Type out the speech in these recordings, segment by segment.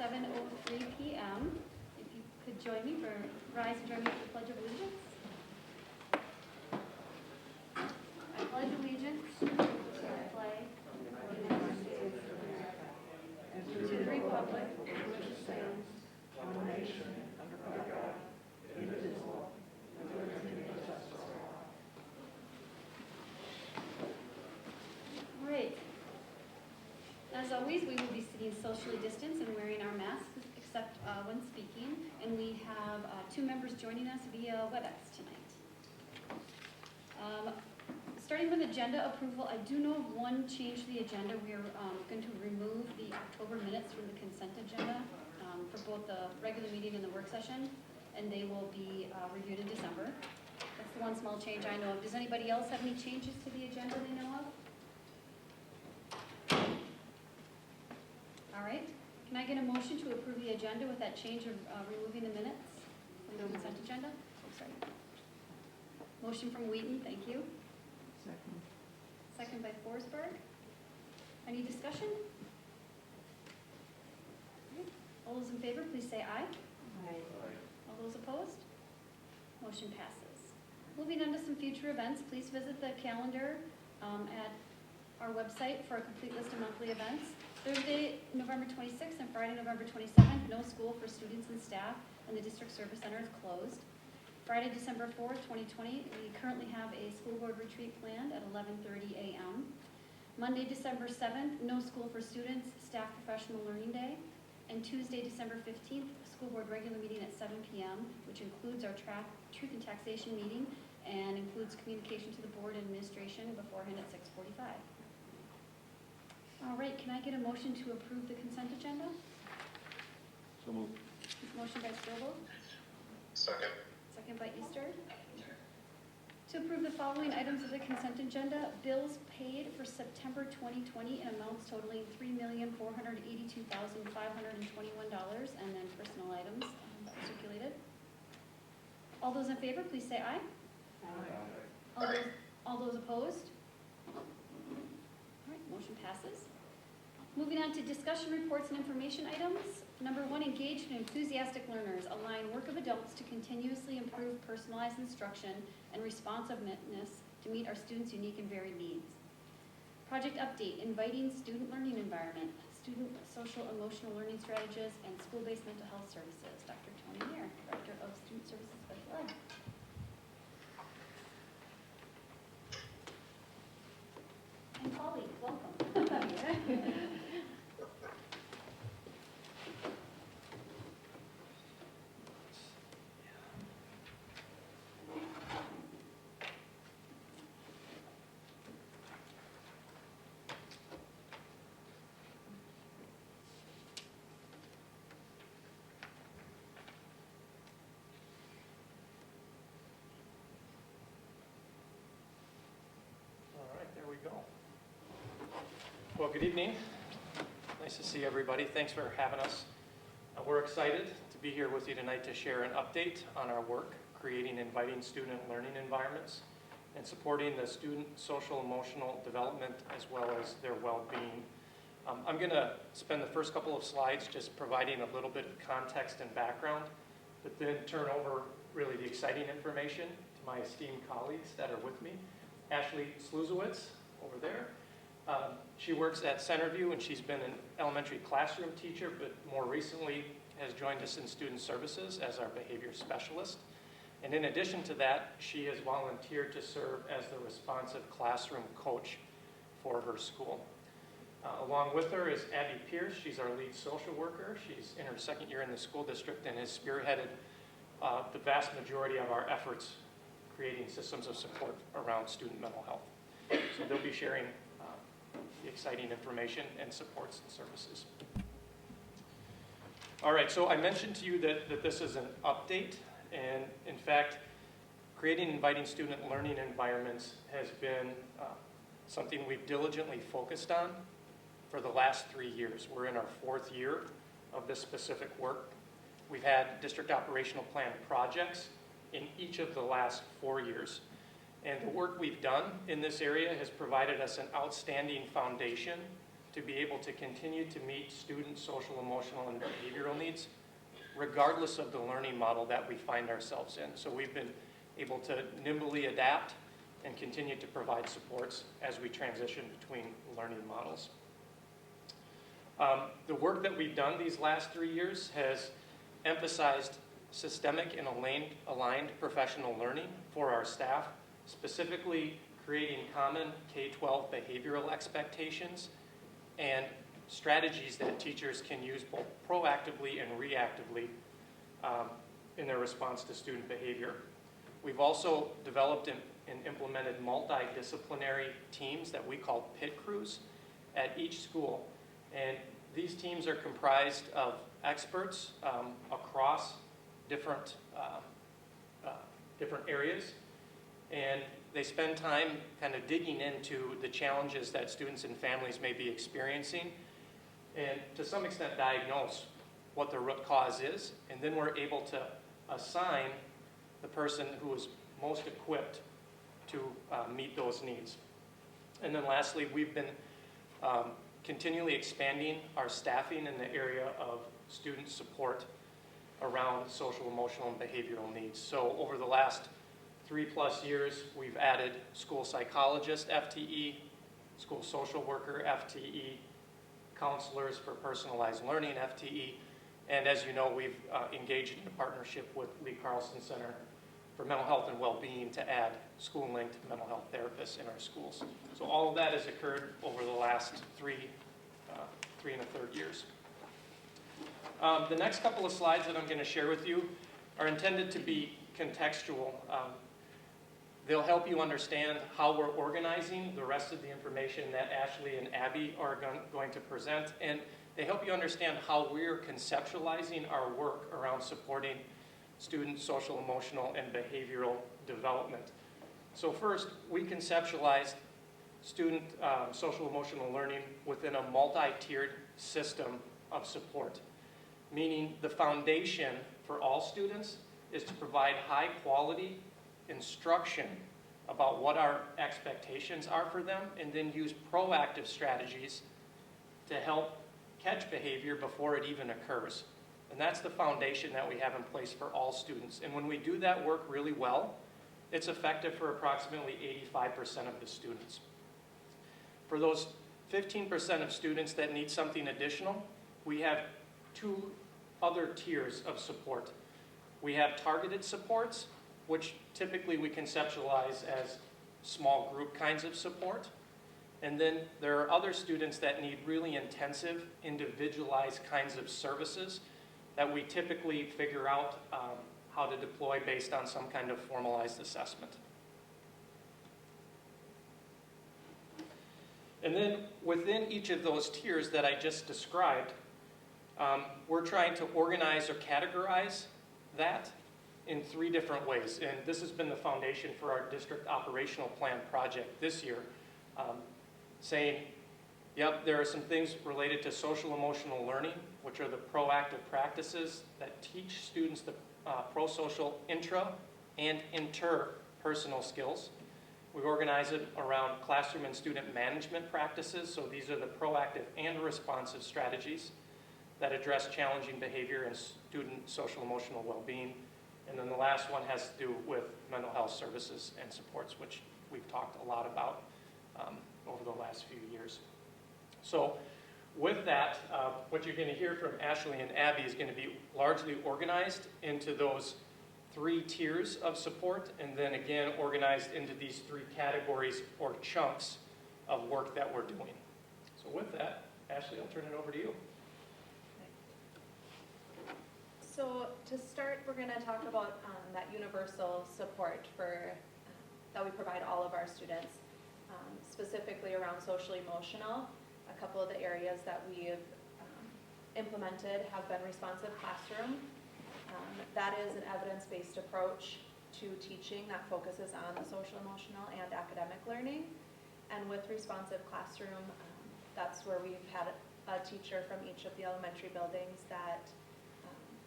7:03 p.m. If you could join me rise and join me for the Pledge of Allegiance. I pledge allegiance to the flag of the United States of America and to the republic for which it stands, one nation, under God, indivisible, with liberty and justice for all. All right. As always, we will be sitting socially distanced and wearing our masks except when speaking. And we have 2 members joining us via WebEx tonight. Starting with agenda approval, I do know of one change to the agenda. We are going to remove the October minutes from the consent agenda for both the regular meeting and the work session, and they will be reviewed in December. That's the one small change I know of. Does anybody else have any changes to the agenda they know of? All right. Can I get a motion to approve the agenda with that change of removing the minutes from the consent agenda? Oh, sorry. Motion from Wheaton, thank you. Second. Second by Forsberg. Any discussion? All those in favor, please say aye. Aye. All those opposed? Motion passes. Moving on to some future events, please visit the calendar at our website for a complete list of monthly events. Thursday, November 26th and Friday, November 27th, no school for students and staff, and the District Service Center is closed. Friday, December 4th, 2020, we currently have a school board retreat planned at 11:30 a.m. Monday, December 7th, no school for students, staff professional learning day. And Tuesday, December 15th, school board regular meeting at 7 p.m., which includes our truth and taxation meeting and includes communication to the board and administration beforehand at 6:45. All right, can I get a motion to approve the consent agenda? So moved. Motion by Strobel. Second. Second by Easter. To approve the following items of the consent agenda, bills paid for September 2020 in amounts totaling $3,482,521, and then personal items that were circulated. All those in favor, please say aye. Aye. All those opposed? All right, motion passes. Moving on to discussion reports and information items. Number 1, engaged and enthusiastic learners align work of adults to continuously improve personalized instruction and responsiveness to meet our students' unique and varied needs. Project update, inviting student learning environment, student social emotional learning strategies, and school-based mental health services. Dr. Tony Mayer, Director of Student Services Special Ed. And Polly, welcome. All right, there we go. Well, good evening. Nice to see everybody. Thanks for having us. We're excited to be here with you tonight to share an update on our work, creating inviting student learning environments and supporting the student social emotional development as well as their well-being. I'm going to spend the first couple of slides just providing a little bit of context and background, but then turn over really the exciting information to my esteemed colleagues that are with me. Ashley Sluzowitz over there. She works at Centerview, and she's been an elementary classroom teacher, but more recently has joined us in student services as our behavior specialist. And in addition to that, she has volunteered to serve as the responsive classroom coach for her school. Along with her is Abby Pierce. She's our lead social worker. She's in her 2nd year in the school district and has spearheaded the vast majority of our efforts creating systems of support around student mental health. So they'll be sharing the exciting information and supports and services. All right, so I mentioned to you that this is an update, and in fact, creating inviting student learning environments has been something we've diligently focused on for the last 3 years. We're in our 4th year of this specific work. We've had district operational plan projects in each of the last 4 years. And the work we've done in this area has provided us an outstanding foundation to be able to continue to meet student social, emotional, and behavioral needs, regardless of the learning model that we find ourselves in. So we've been able to nimbly adapt and continue to provide supports as we transition between learning models. The work that we've done these last 3 years has emphasized systemic and aligned professional learning for our staff, specifically creating common K-12 behavioral expectations and strategies that teachers can use both proactively and reactively in their response to student behavior. We've also developed and implemented multidisciplinary teams that we call PIT crews at each school. And these teams are comprised of experts across different areas, and they spend time kind of digging into the challenges that students and families may be experiencing, and to some extent diagnose what the root cause is, and then we're able to assign the person who is most equipped to meet those needs. And then lastly, we've been continually expanding our staffing in the area of student support around social, emotional, and behavioral needs. So over the last 3+ years, we've added school psychologist FTE, school social worker FTE, counselors for personalized learning FTE, and as you know, we've engaged in a partnership with Lee Carlson Center for Mental Health and Well-Being to add school-linked mental health therapists in our schools. So all of that has occurred over the last three and a third years. The next couple of slides that I'm going to share with you are intended to be contextual. They'll help you understand how we're organizing the rest of the information that Ashley and Abby are going to present, and they help you understand how we're conceptualizing our work around supporting student social, emotional, and behavioral development. So first, we conceptualized student social, emotional learning within a multi-tiered system of support, meaning the foundation for all students is to provide high-quality instruction about what our expectations are for them, and then use proactive strategies to help catch behavior before it even occurs. And that's the foundation that we have in place for all students. And when we do that work really well, it's effective for approximately 85% of the students. For those 15% of students that need something additional, we have 2 other tiers of support. We have targeted supports, which typically we conceptualize as small group kinds of support. And then there are other students that need really intensive, individualized kinds of services that we typically figure out how to deploy based on some kind of formalized assessment. And then within each of those tiers that I just described, we're trying to organize or categorize that in 3 different ways. And this has been the foundation for our district operational plan project this year, saying, yep, there are some things related to social emotional learning, which are the proactive practices that teach students the pro-social intra and interpersonal skills. We organize it around classroom and student management practices, so these are the proactive and responsive strategies that address challenging behavior and student social emotional well-being. And then the last one has to do with mental health services and supports, which we've talked a lot about over the last few years. So with that, what you're going to hear from Ashley and Abby is going to be largely organized into those 3 tiers of support, and then again organized into these 3 categories or chunks of work that we're doing. So with that, Ashley, I'll turn it over to you. So to start, we're going to talk about that universal support that we provide all of our students, specifically around social emotional. A couple of the areas that we've implemented have been responsive classroom. That is an evidence-based approach to teaching that focuses on the social emotional and academic learning. And with responsive classroom, that's where we've had a teacher from each of the elementary buildings that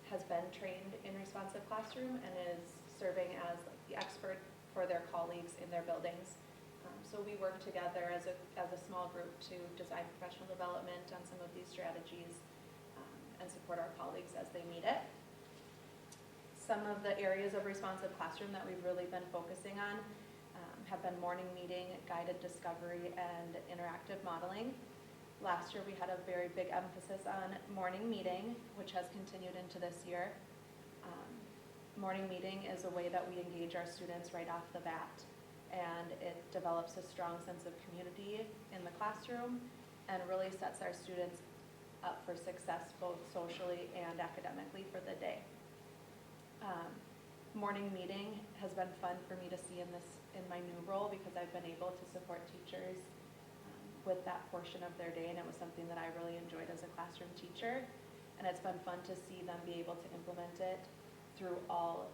has been trained in responsive classroom and is serving as the expert for their colleagues in their buildings. So we work together as a small group to design professional development on some of these strategies and support our colleagues as they need it. Some of the areas of responsive classroom that we've really been focusing on have been morning meeting, guided discovery, and interactive modeling. Last year we had a very big emphasis on morning meeting, which has continued into this year. Morning meeting is a way that we engage our students right off the bat, and it develops a strong sense of community in the classroom and really sets our students up for success both socially and academically for the day. Morning meeting has been fun for me to see in my new role because I've been able to support teachers with that portion of their day, and it was something that I really enjoyed as a classroom teacher. And it's been fun to see them be able to implement it through all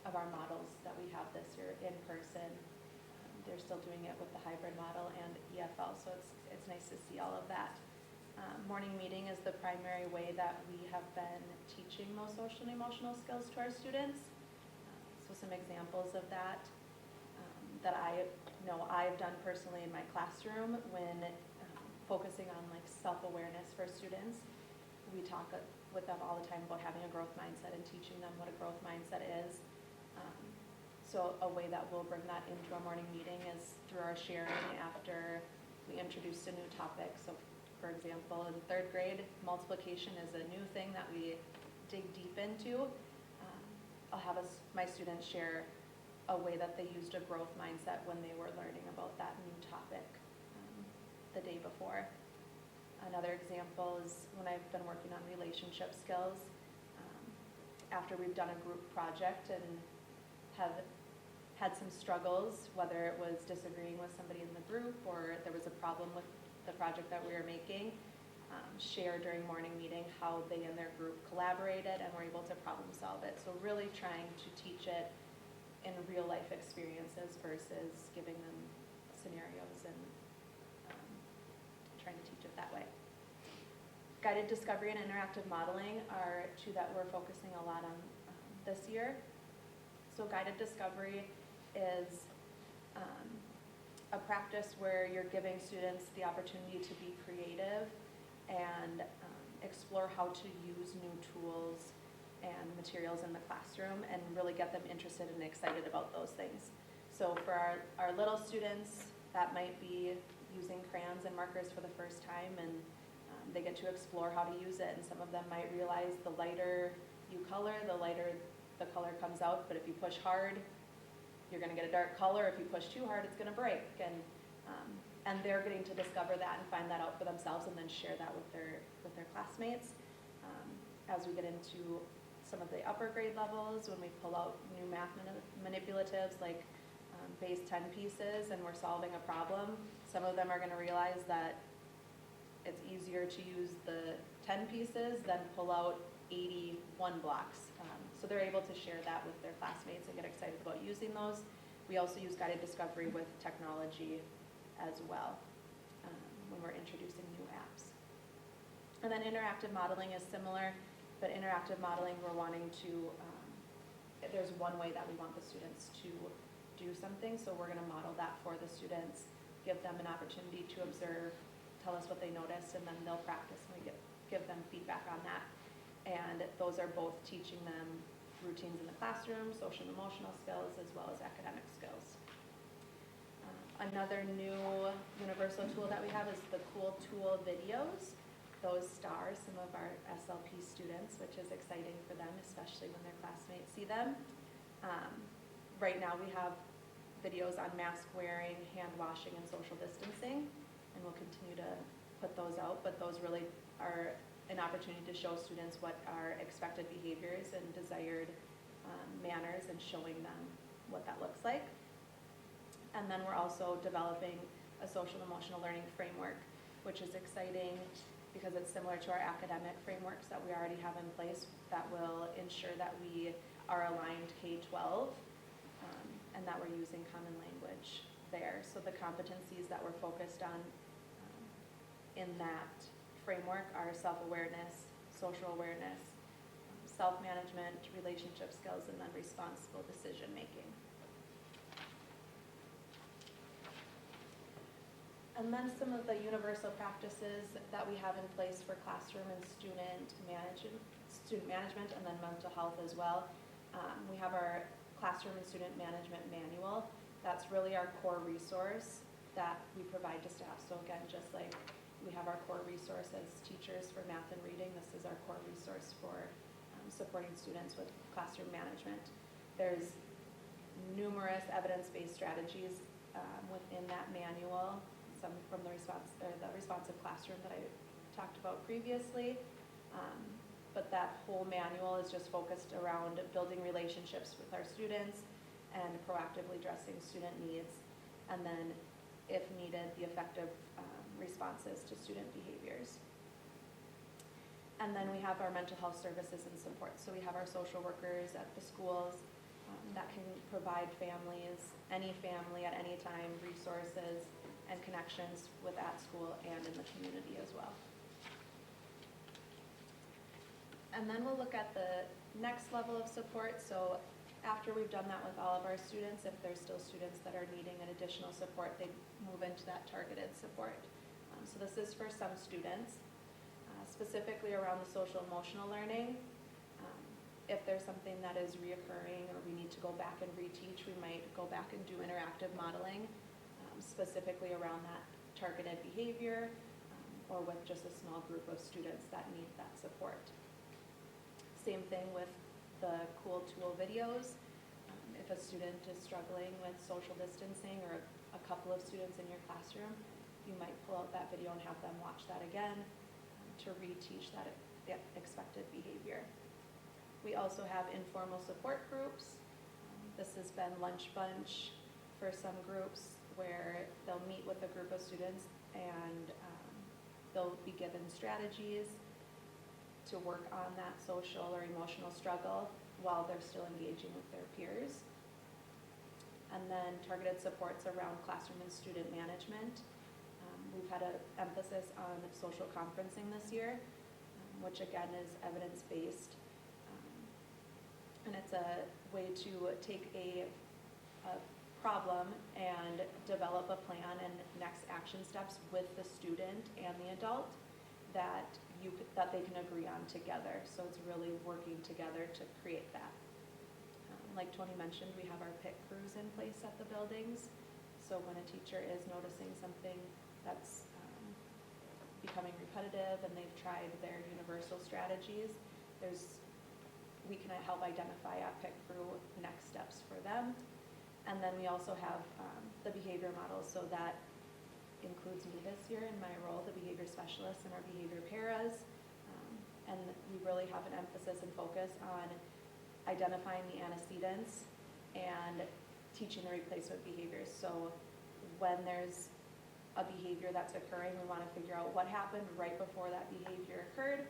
of our models that we have this year in person. They're still doing it with the hybrid model and EFL, so it's nice to see all of that. Morning meeting is the primary way that we have been teaching those social and emotional skills to our students. So some examples of that that I know I've done personally in my classroom when focusing on like self-awareness for students. We talk with them all the time about having a growth mindset and teaching them what a growth mindset is. So a way that we'll bring that into our morning meeting is through our sharing after we introduce a new topic. So for example, in 3rd grade, multiplication is a new thing that we dig deep into. I'll have my students share a way that they used a growth mindset when they were learning about that new topic the day before. Another example is when I've been working on relationship skills. After we've done a group project and have had some struggles, whether it was disagreeing with somebody in the group or there was a problem with the project that we were making, share during morning meeting how they and their group collaborated and were able to problem solve it. So really trying to teach it in real life experiences versus giving them scenarios and trying to teach it that way. Guided discovery and interactive modeling are two that we're focusing a lot on this year. So guided discovery is a practice where you're giving students the opportunity to be creative and explore how to use new tools and materials in the classroom and really get them interested and excited about those things. So for our little students, that might be using crayons and markers for the first time, and they get to explore how to use it. And some of them might realize the lighter you color, the lighter the color comes out, but if you push hard, you're going to get a dark color. If you push too hard, it's going to break. And they're getting to discover that and find that out for themselves and then share that with their classmates. As we get into some of the upper grade levels, when we pull out new math manipulatives like base 10 pieces and we're solving a problem, some of them are going to realize that it's easier to use the 10 pieces than pull out 81 blocks. So they're able to share that with their classmates and get excited about using those. We also use guided discovery with technology as well when we're introducing new apps. And then interactive modeling is similar, but interactive modeling we're wanting to, there's one way that we want the students to do something, so we're going to model that for the students, give them an opportunity to observe, tell us what they noticed, and then they'll practice and we give them feedback on that. And those are both teaching them routines in the classroom, social and emotional skills, as well as academic skills. Another new universal tool that we have is the Cool Tool videos. Those star some of our SLP students, which is exciting for them, especially when their classmates see them. Right now we have videos on mask wearing, hand washing, and social distancing, and we'll continue to put those out, but those really are an opportunity to show students what are expected behaviors and desired manners and showing them what that looks like. And then we're also developing a social emotional learning framework, which is exciting because it's similar to our academic frameworks that we already have in place that will ensure that we are aligned K-12 and that we're using common language there. So the competencies that we're focused on in that framework are self-awareness, social awareness, self-management, relationship skills, and then responsible decision-making. And then some of the universal practices that we have in place for classroom and student management, and then mental health as well. We have our classroom and student management manual. That's really our core resource that we provide to staff. So again, just like we have our core resource as teachers for math and reading, this is our core resource for supporting students with classroom management. There's numerous evidence-based strategies within that manual, some from the responsive classroom that I talked about previously. But that whole manual is just focused around building relationships with our students and proactively addressing student needs, and then, if needed, the effective responses to student behaviors. And then we have our mental health services and support. So we have our social workers at the schools that can provide families, any family at any time, resources and connections with at school and in the community as well. And then we'll look at the next level of support. So after we've done that with all of our students, if there's still students that are needing an additional support, they move into that targeted support. So this is for some students, specifically around the social emotional learning. If there's something that is reoccurring or we need to go back and reteach, we might go back and do interactive modeling, specifically around that targeted behavior, or with just a small group of students that need that support. Same thing with the cool tool videos. If a student is struggling with social distancing, or a couple of students in your classroom, you might pull out that video and have them watch that again to reteach that expected behavior. We also have informal support groups. This has been lunch bunch for some groups, where they'll meet with a group of students and they'll be given strategies to work on that social or emotional struggle while they're still engaging with their peers. And then targeted supports around classroom and student management. We've had an emphasis on social conferencing this year, which again is evidence-based. And it's a way to take a problem and develop a plan and next action steps with the student and the adult that they can agree on together. So it's really working together to create that. Like Tony mentioned, we have our PIT crews in place at the buildings. So when a teacher is noticing something that's becoming repetitive and they've tried their universal strategies, we can help identify a PIT crew next steps for them. And then we also have the behavior models, so that includes me this year in my role, the behavior specialist, and our behavior paras. And we really have an emphasis and focus on identifying the antecedents and teaching the replacement behaviors. So when there's a behavior that's occurring, we want to figure out what happened right before that behavior occurred.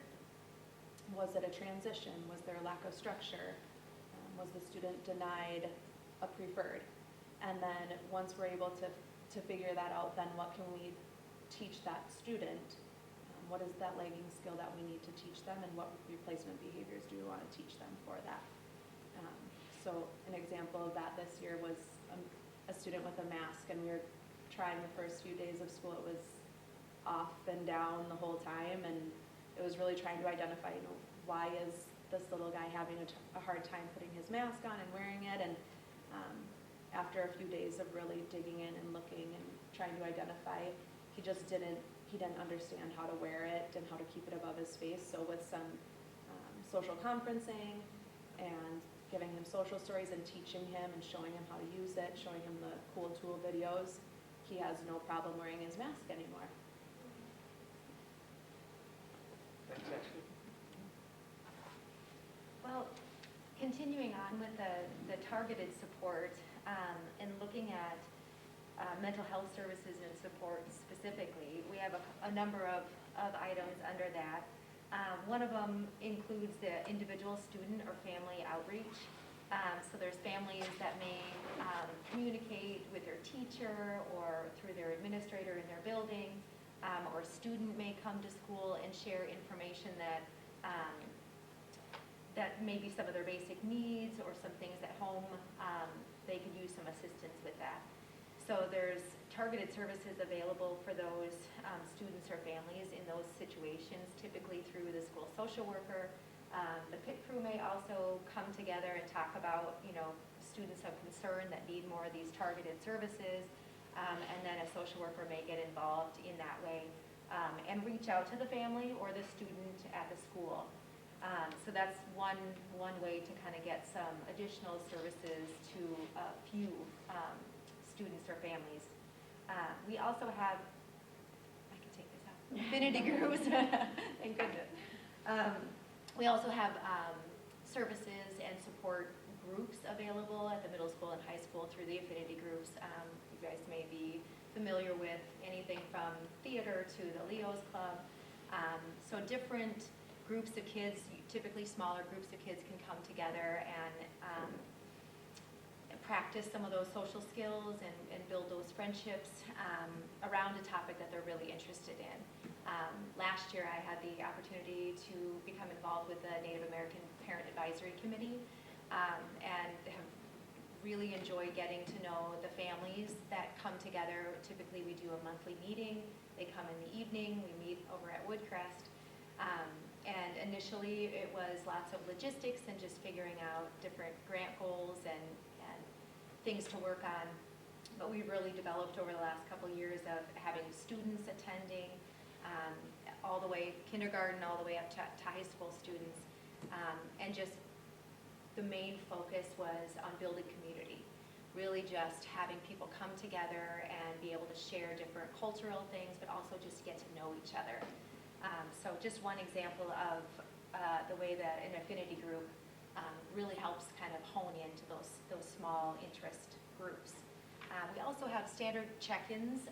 Was it a transition? Was there a lack of structure? Was the student denied a preferred? And then once we're able to figure that out, then what can we teach that student? What is that lagging skill that we need to teach them, and what replacement behaviors do we want to teach them for that? So an example of that this year was a student with a mask, and we were trying the first few days of school. It was off and down the whole time, and it was really trying to identify, why is this little guy having a hard time putting his mask on and wearing it? And after a few days of really digging in and looking and trying to identify, he didn't understand how to wear it and how to keep it above his face. So with some social conferencing and giving him social stories and teaching him and showing him how to use it, showing him the cool tool videos, he has no problem wearing his mask anymore. Thanks, Ashley. Well, continuing on with the targeted support and looking at mental health services and support specifically, we have a number of items under that. One of them includes the individual student or family outreach. So there's families that may communicate with their teacher or through their administrator in their building, or a student may come to school and share information that may be some of their basic needs or some things at home. They could use some assistance with that. So there's targeted services available for those students or families in those situations, typically through the school social worker. The PIT crew may also come together and talk about, students of concern that need more of these targeted services. And then a social worker may get involved in that way and reach out to the family or the student at the school. So that's one way to kind of get some additional services to a few students or families. We also have, I can take this out, affinity groups, thank goodness. We also have services and support groups available at the middle school and high school through the affinity groups. You guys may be familiar with anything from theater to the Leo's Club. So different groups of kids, typically smaller groups of kids, can come together and practice some of those social skills and build those friendships around a topic that they're really interested in. Last year I had the opportunity to become involved with the Native American Parent Advisory Committee and have really enjoyed getting to know the families that come together. Typically we do a monthly meeting. They come in the evening, we meet over at Woodcrest. And initially it was lots of logistics and just figuring out different grant goals and things to work on. But we've really developed over the last couple of years of having students attending, all the way kindergarten, all the way up to high school students. And just the main focus was on building community. Really just having people come together and be able to share different cultural things, but also just get to know each other. So just one example of the way that an affinity group really helps kind of hone into those small interest groups. We also have standard check-ins.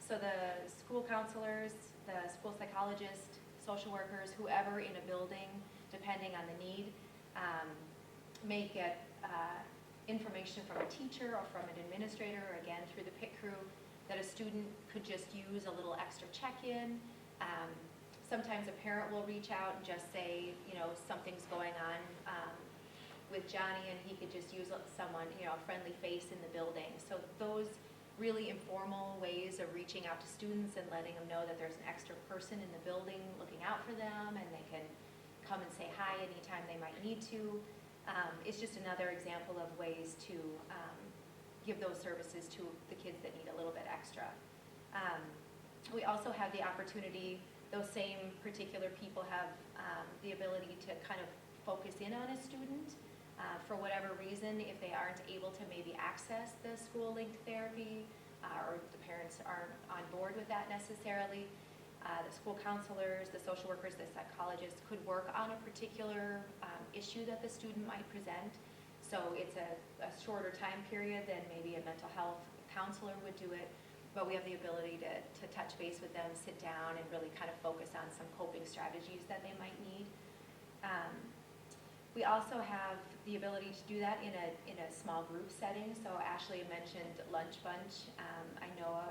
So the school counselors, the school psychologist, social workers, whoever in a building, depending on the need, may get information from a teacher or from an administrator, or again through the PIT crew, that a student could just use a little extra check-in. Sometimes a parent will reach out and just say, something's going on with Johnny, and he could just use someone, a friendly face in the building. So those really informal ways of reaching out to students and letting them know that there's an extra person in the building looking out for them, and they can come and say hi anytime they might need to. It's just another example of ways to give those services to the kids that need a little bit extra. We also have the opportunity, those same particular people have the ability to kind of focus in on a student for whatever reason, if they aren't able to maybe access the school-linked therapy or the parents aren't on board with that necessarily. The school counselors, the social workers, the psychologists could work on a particular issue that the student might present. So it's a shorter time period than maybe a mental health counselor would do it, but we have the ability to touch base with them, sit down, and really kind of focus on some coping strategies that they might need. We also have the ability to do that in a small group setting. So Ashley mentioned lunch bunch. I know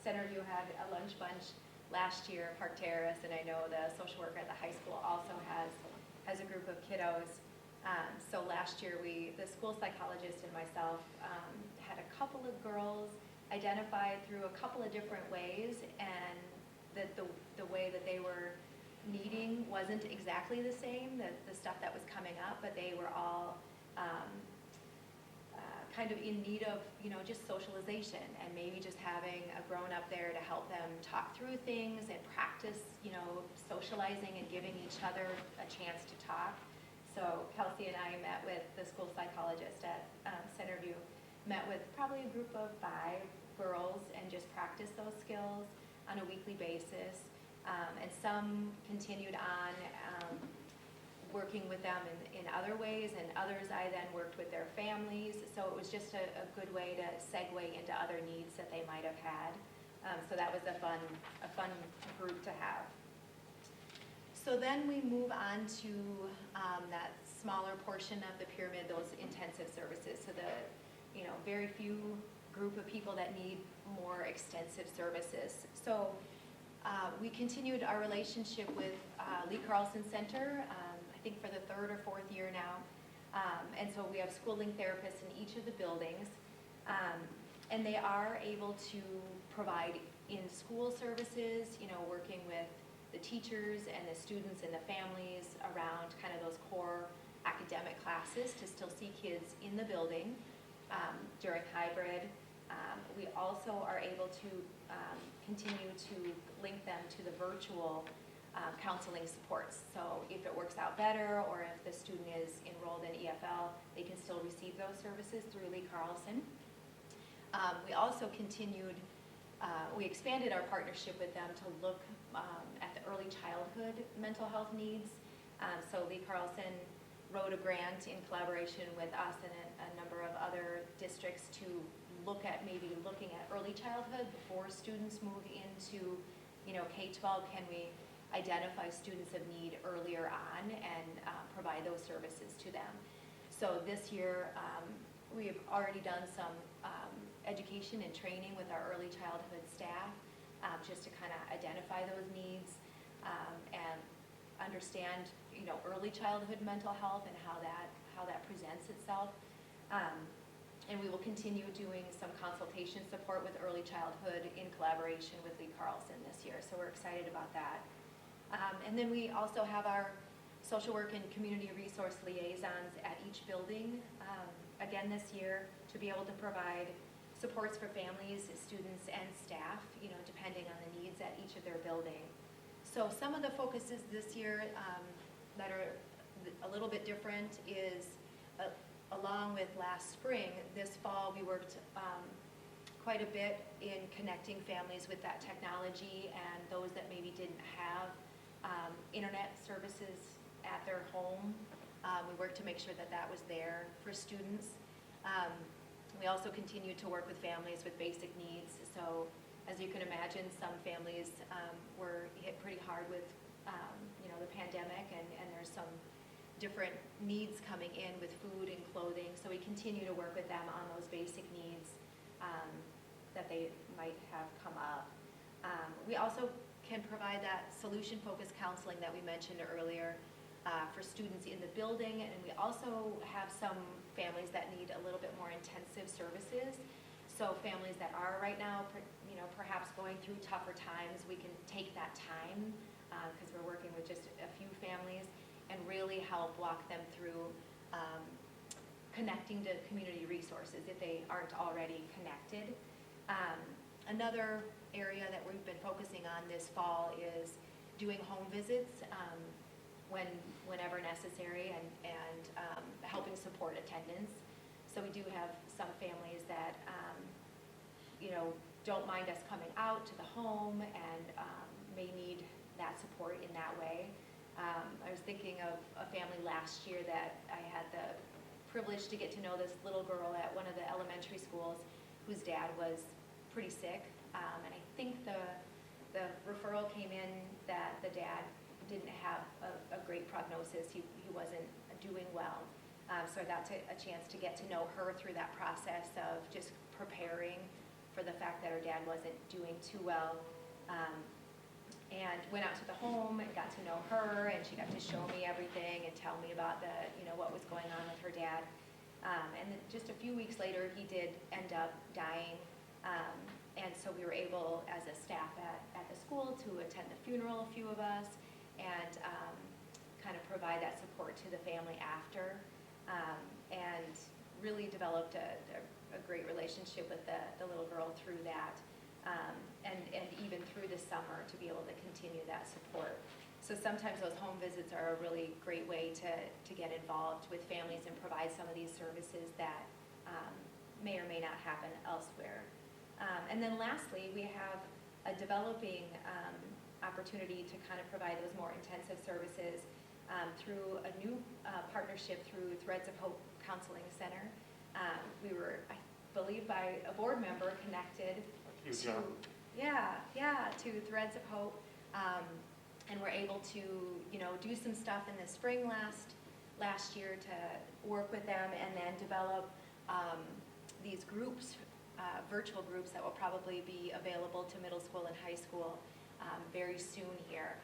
Centerview had a lunch bunch last year, Park Terrace, and I know the social worker at the high school also has a group of kiddos. So last year the school psychologist and myself had a couple of girls identified through a couple of different ways, and that the way that they were needing wasn't exactly the same, the stuff that was coming up, but they were all kind of in need of, just socialization and maybe just having a grown-up there to help them talk through things and practice, socializing and giving each other a chance to talk. So Kelsey and I met with the school psychologist at Centerview, met with probably a group of 5 girls and just practiced those skills on a weekly basis. And some continued on working with them in other ways, and others I then worked with their families. So it was just a good way to segue into other needs that they might have had. So that was a fun group to have. So then we move on to that smaller portion of the pyramid, those intensive services. So the very few group of people that need more extensive services. So we continued our relationship with Lee Carlson Center, I think for the 3rd or 4th year now. And so we have schooling therapists in each of the buildings. And they are able to provide in-school services, working with the teachers and the students and the families around kind of those core academic classes to still see kids in the building during hybrid. We also are able to continue to link them to the virtual counseling supports. So if it works out better, or if the student is enrolled in EFL, they can still receive those services through Lee Carlson. We also we expanded our partnership with them to look at the early childhood mental health needs. So Lee Carlson wrote a grant in collaboration with us and a number of other districts to look at looking at early childhood before students move into K-12. Can we identify students of need earlier on and provide those services to them? So this year we've already done some education and training with our early childhood staff just to kind of identify those needs and understand early childhood mental health and how that presents itself. And we will continue doing some consultation support with early childhood in collaboration with Lee Carlson this year. So we're excited about that. And then we also have our social work and community resource liaisons at each building, again this year, to be able to provide supports for families, students, and staff, depending on the needs at each of their building. So some of the focuses this year that are a little bit different is, along with last spring, this fall we worked quite a bit in connecting families with that technology and those that maybe didn't have internet services at their home. We worked to make sure that was there for students. We also continued to work with families with basic needs. So as you can imagine, some families were hit pretty hard with the pandemic, and there's some different needs coming in with food and clothing. So we continue to work with them on those basic needs that they might have come up. We also can provide that solution-focused counseling that we mentioned earlier for students in the building, and we also have some families that need a little bit more intensive services. So families that are right now, perhaps going through tougher times, we can take that time because we're working with just a few families and really help walk them through connecting to community resources if they aren't already connected. Another area that we've been focusing on this fall is doing home visits whenever necessary and helping support attendance. So we do have some families that don't mind us coming out to the home and may need that support in that way. I was thinking of a family last year that I had the privilege to get to know, this little girl at one of the elementary schools whose dad was pretty sick. And I think the referral came in that the dad didn't have a great prognosis. He wasn't doing well. So I got a chance to get to know her through that process of just preparing for the fact that her dad wasn't doing too well. And went out to the home and got to know her, and she got to show me everything and tell me about what was going on with her dad. And then just a few weeks later, he did end up dying. And so we were able, as a staff at the school, to attend the funeral, a few of us, and kind of provide that support to the family after. And really developed a great relationship with the little girl through that. And even through the summer to be able to continue that support. So sometimes those home visits are a really great way to get involved with families and provide some of these services that may or may not happen elsewhere. And then lastly, we have a developing opportunity to kind of provide those more intensive services through a new partnership through Threads of Hope Counseling Center. We were, I believe, by a board member connected to Threads of Hope, and we're able to do some stuff in the spring last year to work with them and then develop these groups, virtual groups that will probably be available to middle school and high school very soon here.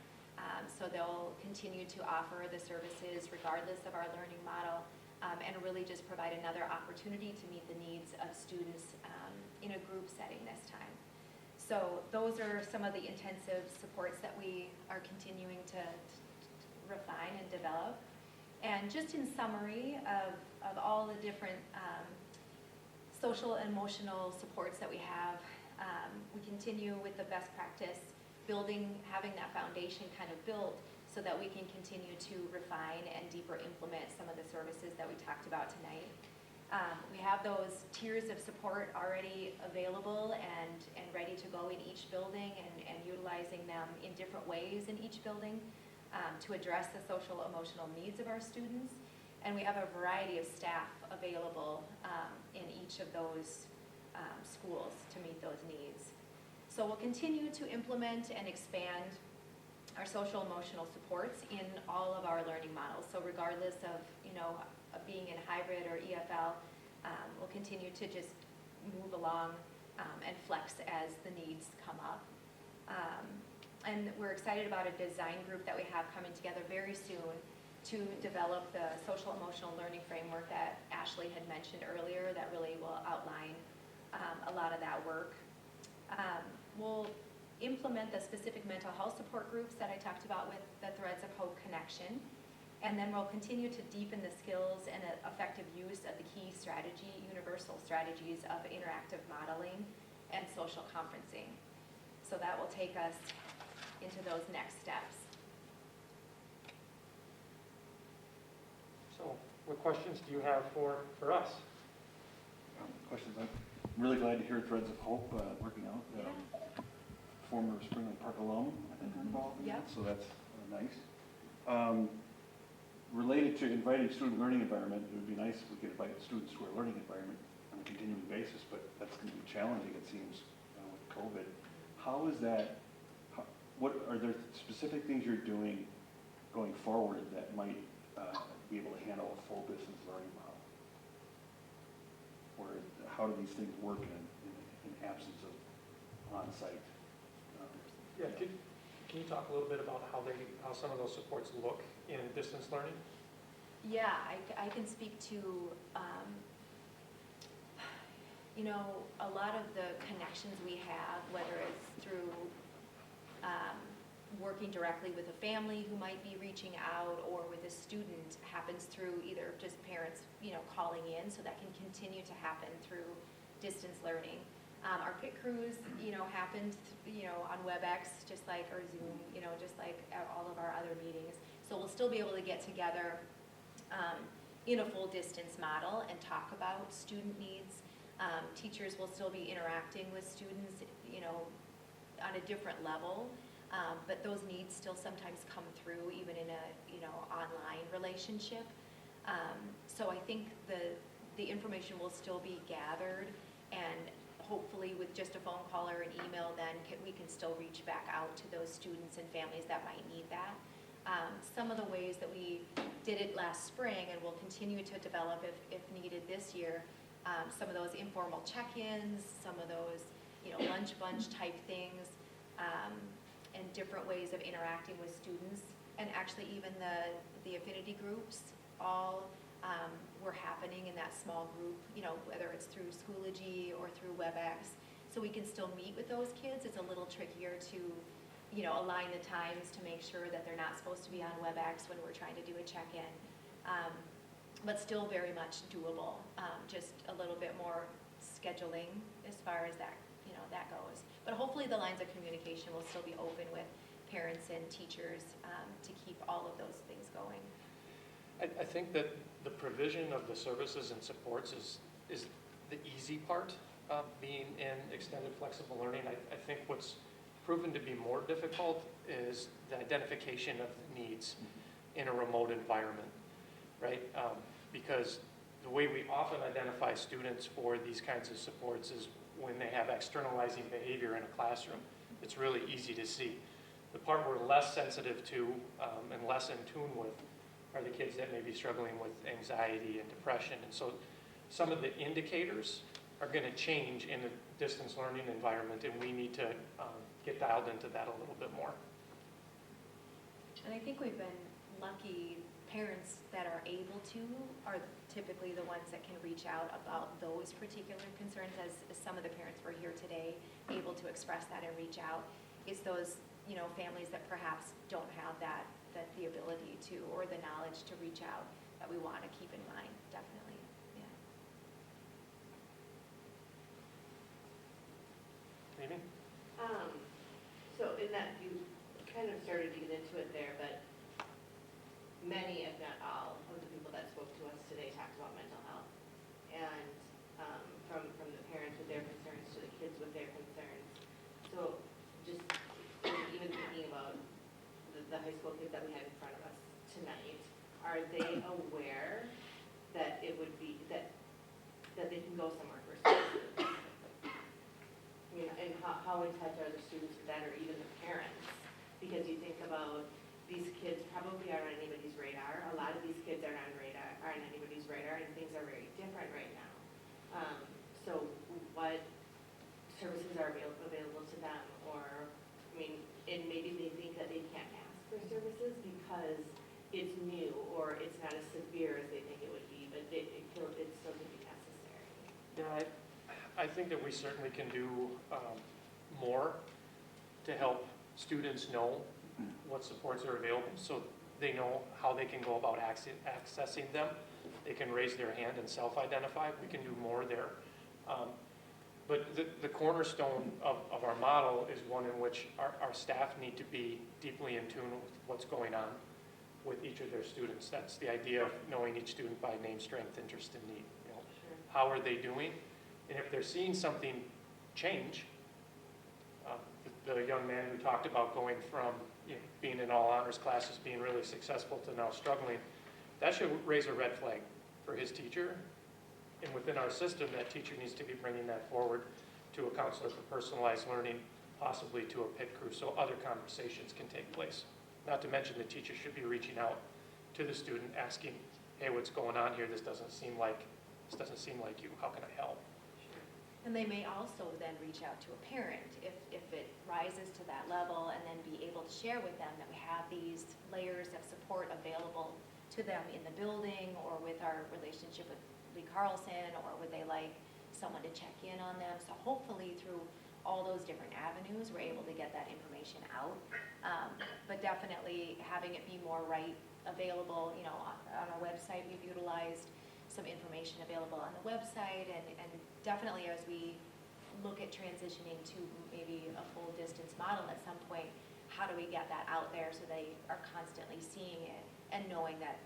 So they'll continue to offer the services regardless of our learning model, and really just provide another opportunity to meet the needs of students in a group setting this time. So those are some of the intensive supports that we are continuing to refine and develop. And just in summary of all the different social and emotional supports that we have, we continue with the best practice, having that foundation kind of built so that we can continue to refine and deeper implement some of the services that we talked about tonight. We have those tiers of support already available and ready to go in each building and utilizing them in different ways in each building to address the social emotional needs of our students. And we have a variety of staff available in each of those schools to meet those needs. So we'll continue to implement and expand our social emotional supports in all of our learning models. So regardless of being in hybrid or EFL, we'll continue to just move along and flex as the needs come up. And we're excited about a design group that we have coming together very soon to develop the social emotional learning framework that Ashley had mentioned earlier that really will outline a lot of that work. We'll implement the specific mental health support groups that I talked about with the Threads of Hope connection. And then we'll continue to deepen the skills and effective use of the key universal strategies of interactive modeling and social conferencing. So that will take us into those next steps. So what questions do you have for us? Questions? I'm really glad to hear Threads of Hope working out. Former Springland Park alum, I think, involved in that, so that's nice. Related to inviting student learning environment, it would be nice if we could invite students to our learning environment on a continuing basis, but that's going to be challenging, it seems, with COVID. How is that, what are there specific things you're doing going forward that might be able to handle a full distance learning model? Or how do these things work in absence of on-site? Yeah, can you talk a little bit about how some of those supports look in distance learning? Yeah, I can speak to, a lot of the connections we have, whether it's through working directly with a family who might be reaching out or with a student, happens through either just parents, calling in, so that can continue to happen through distance learning. Our pit crews, happened, on WebEx, just like, or Zoom, just like at all of our other meetings. So we'll still be able to get together in a full distance model and talk about student needs. Teachers will still be interacting with students, on a different level, but those needs still sometimes come through even in a, online relationship. So I think the information will still be gathered, and hopefully with just a phone call or an email, then we can still reach back out to those students and families that might need that. Some of the ways that we did it last spring and will continue to develop if needed this year, some of those informal check-ins, some of those lunch bunch type things, and different ways of interacting with students, and actually even the affinity groups all were happening in that small group, whether it's through Schoology or through WebEx. So we can still meet with those kids. It's a little trickier to, align the times to make sure that they're not supposed to be on WebEx when we're trying to do a check-in. But still very much doable, just a little bit more scheduling as far as that, that goes. But hopefully the lines of communication will still be open with parents and teachers to keep all of those things going. I think that the provision of the services and supports is the easy part of being in extended flexible learning. I think what's proven to be more difficult is the identification of the needs in a remote environment, right? Because the way we often identify students for these kinds of supports is when they have externalizing behavior in a classroom. It's really easy to see. The part we're less sensitive to and less in tune with are the kids that may be struggling with anxiety and depression. And so some of the indicators are going to change in the distance learning environment, and we need to get dialed into that a little bit more. And I think we've been lucky, parents that are able to are typically the ones that can reach out about those particular concerns, as some of the parents were here today, able to express that and reach out. It's those, families that perhaps don't have that the ability to, or the knowledge to reach out, that we want to keep in mind, definitely, yeah. Amy? So in that, you kind of started to get into it there, but many, if not all, of the people that spoke to us today talked about mental health. And from the parents with their concerns to the kids with their concerns. So just even thinking about the high school kids that we had in front of us tonight, are they aware that it would be, that they can go somewhere for services? And how in touch are the students with that, or even the parents? Because you think about these kids probably aren't on anybody's radar. A lot of these kids aren't on anybody's radar, and things are very different right now. So what services are available to them? Or, and maybe they think that they can't ask for services because it's new, or it's not as severe as they think it would be, but it still could be necessary. Yeah, I think that we certainly can do more to help students know what supports are available, so they know how they can go about accessing them. They can raise their hand and self-identify. We can do more there. But the cornerstone of our model is one in which our staff need to be deeply in tune with what's going on with each of their students. That's the idea of knowing each student by name, strength, interest, and need. Sure. How are they doing? And if they're seeing something change, the young man who talked about going from being in all honors classes, being really successful, to now struggling, that should raise a red flag for his teacher. And within our system, that teacher needs to be bringing that forward to a counselor for personalized learning, possibly to a PIT crew, so other conversations can take place. Not to mention the teacher should be reaching out to the student, asking, hey, what's going on here? This doesn't seem like you. How can I help? And they may also then reach out to a parent if it rises to that level, and then be able to share with them that we have these layers of support available to them in the building, or with our relationship with Lee Carlson, or would they like someone to check in on them? So hopefully through all those different avenues, we're able to get that information out. But definitely having it be more available, on our website. We've utilized some information available on the website, and definitely as we look at transitioning to maybe a full distance model at some point, how do we get that out there so they are constantly seeing it and knowing that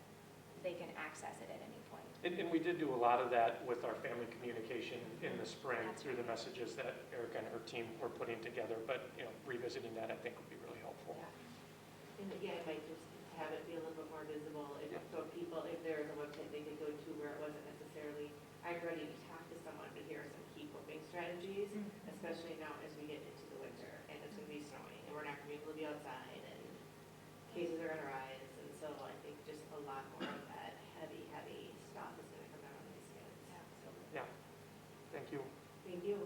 they can access it at any point? And we did do a lot of that with our family communication in the spring. That's through the right. messages that Erica and her team were putting together. But revisiting that, I think, would be really helpful. Yeah. And it might just have it be a little bit more visible. So people, if there is a website they could go to where it wasn't necessarily, I'm ready to talk to someone, but here are some key coping strategies, especially now as we get into the winter and it's going to be snowing and we're not going to be able to be outside and cases are going to rise. And so I think just a lot more of that heavy stuff is going to come out on these kids. Absolutely. Yeah. Thank you. Thank you.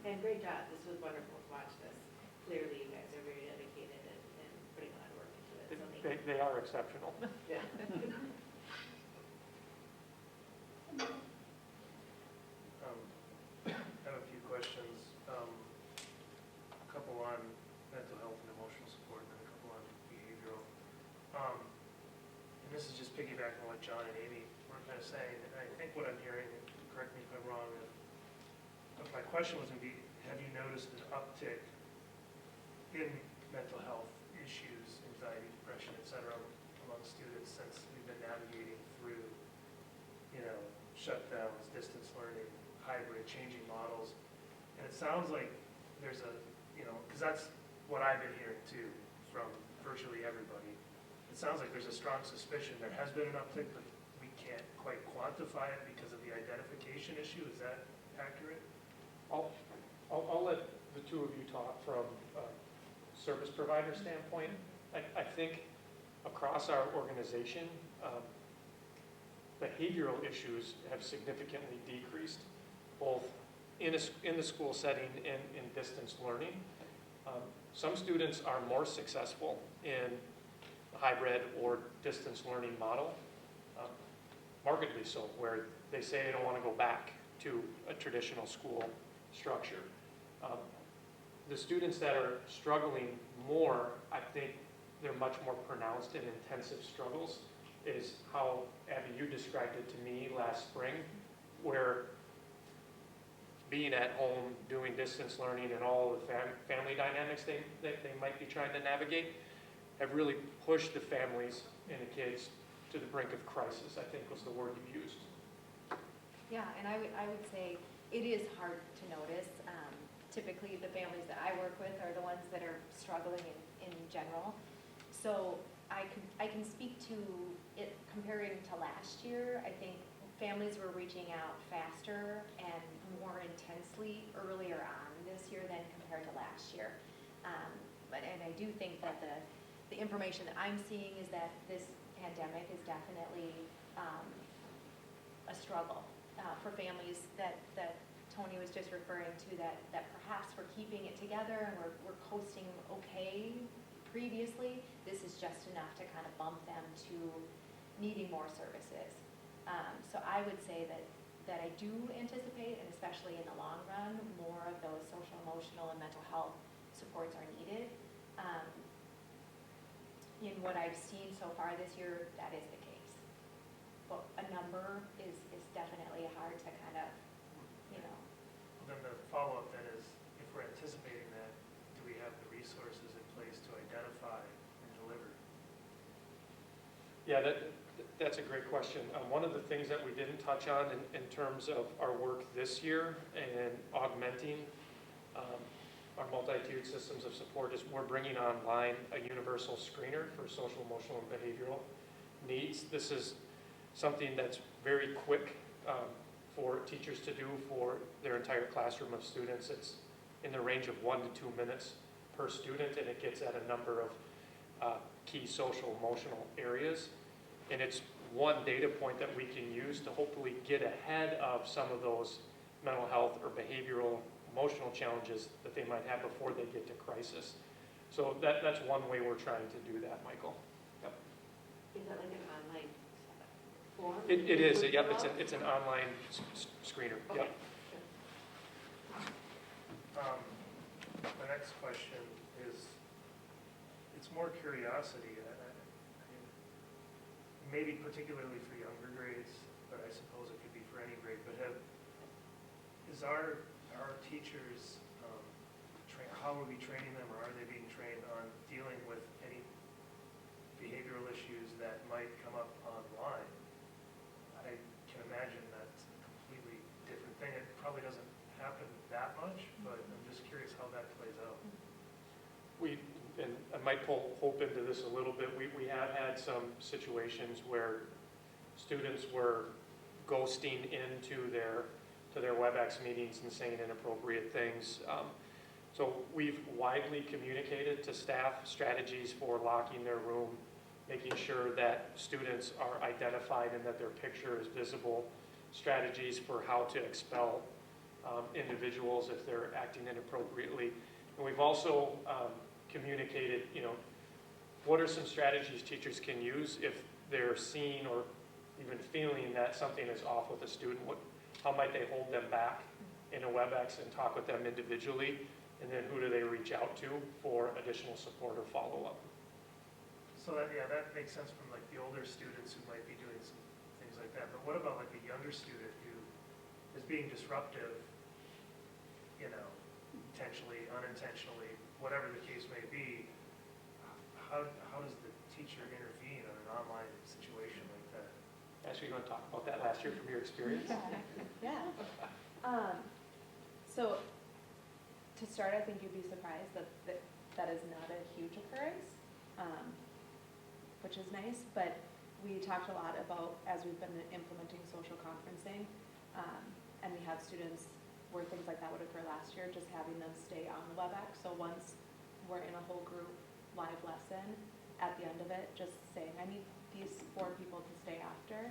And great job. This was wonderful to watch this. Clearly, you guys are very dedicated and putting a lot of work into it. So thank you. They are exceptional. Yeah. I have a few questions. A couple on mental health and emotional support, and then a couple on behavioral. And this is just piggybacking on what John and Amy were kind of saying. And I think what I'm hearing, and correct me if I'm wrong, but my question was going to be, have you noticed an uptick in mental health issues, anxiety, depression, et cetera, among students since we've been navigating through, shutdowns, distance learning, hybrid, changing models? And it sounds like there's because that's what I've been hearing too from virtually everybody. It sounds like there's a strong suspicion there has been an uptick, but we can't quite quantify it because of the identification issue. Is that accurate? I'll let the two of you talk from a service provider standpoint. I think across our organization, behavioral issues have significantly decreased, both in the school setting and in distance learning. Some students are more successful in the hybrid or distance learning model, markedly so, where they say they don't want to go back to a traditional school structure. The students that are struggling more, I think they're much more pronounced in intensive struggles, is how, Abby, you described it to me last spring, where being at home, doing distance learning and all the family dynamics that they might be trying to navigate have really pushed the families and the kids to the brink of crisis, I think was the word you used. Yeah, and I would say it is hard to notice. Typically, the families that I work with are the ones that are struggling in general. So I can speak to it comparing to last year. I think families were reaching out faster and more intensely earlier on this year than compared to last year. And I do think that the information that I'm seeing is that this pandemic is definitely a struggle for families that Tony was just referring to, that perhaps we're keeping it together and we're coasting okay previously. This is just enough to kind of bump them to needing more services. So I would say that I do anticipate, and especially in the long run, more of those social, emotional, and mental health supports are needed. In what I've seen so far this year, that is the case. But a number is definitely hard to kind of, Then the follow-up then is, if we're anticipating that, do we have the resources in place to identify and deliver? Yeah, that's a great question. One of the things that we didn't touch on in terms of our work this year and augmenting our multi-tiered systems of support is we're bringing online a universal screener for social, emotional, and behavioral needs. This is something that's very quick for teachers to do for their entire classroom of students. It's in the range of 1 to 2 minutes per student, and it gets at a number of key social, emotional areas. And it's one data point that we can use to hopefully get ahead of some of those mental health or behavioral, emotional challenges that they might have before they get to crisis. So that's one way we're trying to do that, Michael. Yep. Is that like an online form? It is, yep, it's an online screener, Okay. yep. My next question is, it's more curiosity. Maybe particularly for younger grades, but I suppose it could be for any grade. But is our teachers, how are we training them, or are they being trained on dealing with any behavioral issues that might come up online? I can imagine that's a completely different thing. It probably doesn't happen that much, but I'm just curious how that plays out. And I might pull Hope into this a little bit. We have had some situations where students were ghosting into their WebEx meetings and saying inappropriate things. So we've widely communicated to staff strategies for locking their room, making sure that students are identified and that their picture is visible, strategies for how to expel individuals if they're acting inappropriately. And we've also communicated, what are some strategies teachers can use if they're seeing or even feeling that something is off with a student? How might they hold them back in a WebEx and talk with them individually? And then who do they reach out to for additional support or follow-up? So that makes sense from like the older students who might be doing some things like that. But what about like a younger student who is being disruptive, intentionally, unintentionally, whatever the case may be? How does the teacher intervene in an online situation like that? Ashley, you want to talk about that last year from your experience? Yeah. So to start, I think you'd be surprised that is not a huge occurrence, which is nice. But we talked a lot about, as we've been implementing social conferencing, and we have students where things like that would occur last year, just having them stay on the WebEx. So once we're in a whole group live lesson, at the end of it, just saying, I need these 4 people to stay after,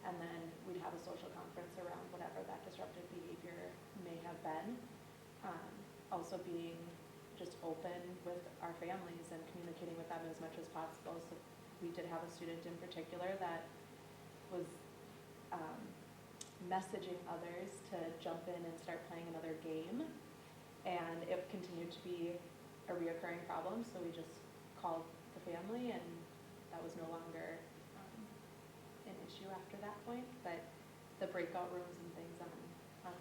and then we'd have a social conference around whatever that disruptive behavior may have been. Also being just open with our families and communicating with them as much as possible. So we did have a student in particular that was messaging others to jump in and start playing another game, and it continued to be a reoccurring problem, so we just called the family, and that was no longer an issue after that point. But the breakout rooms and things on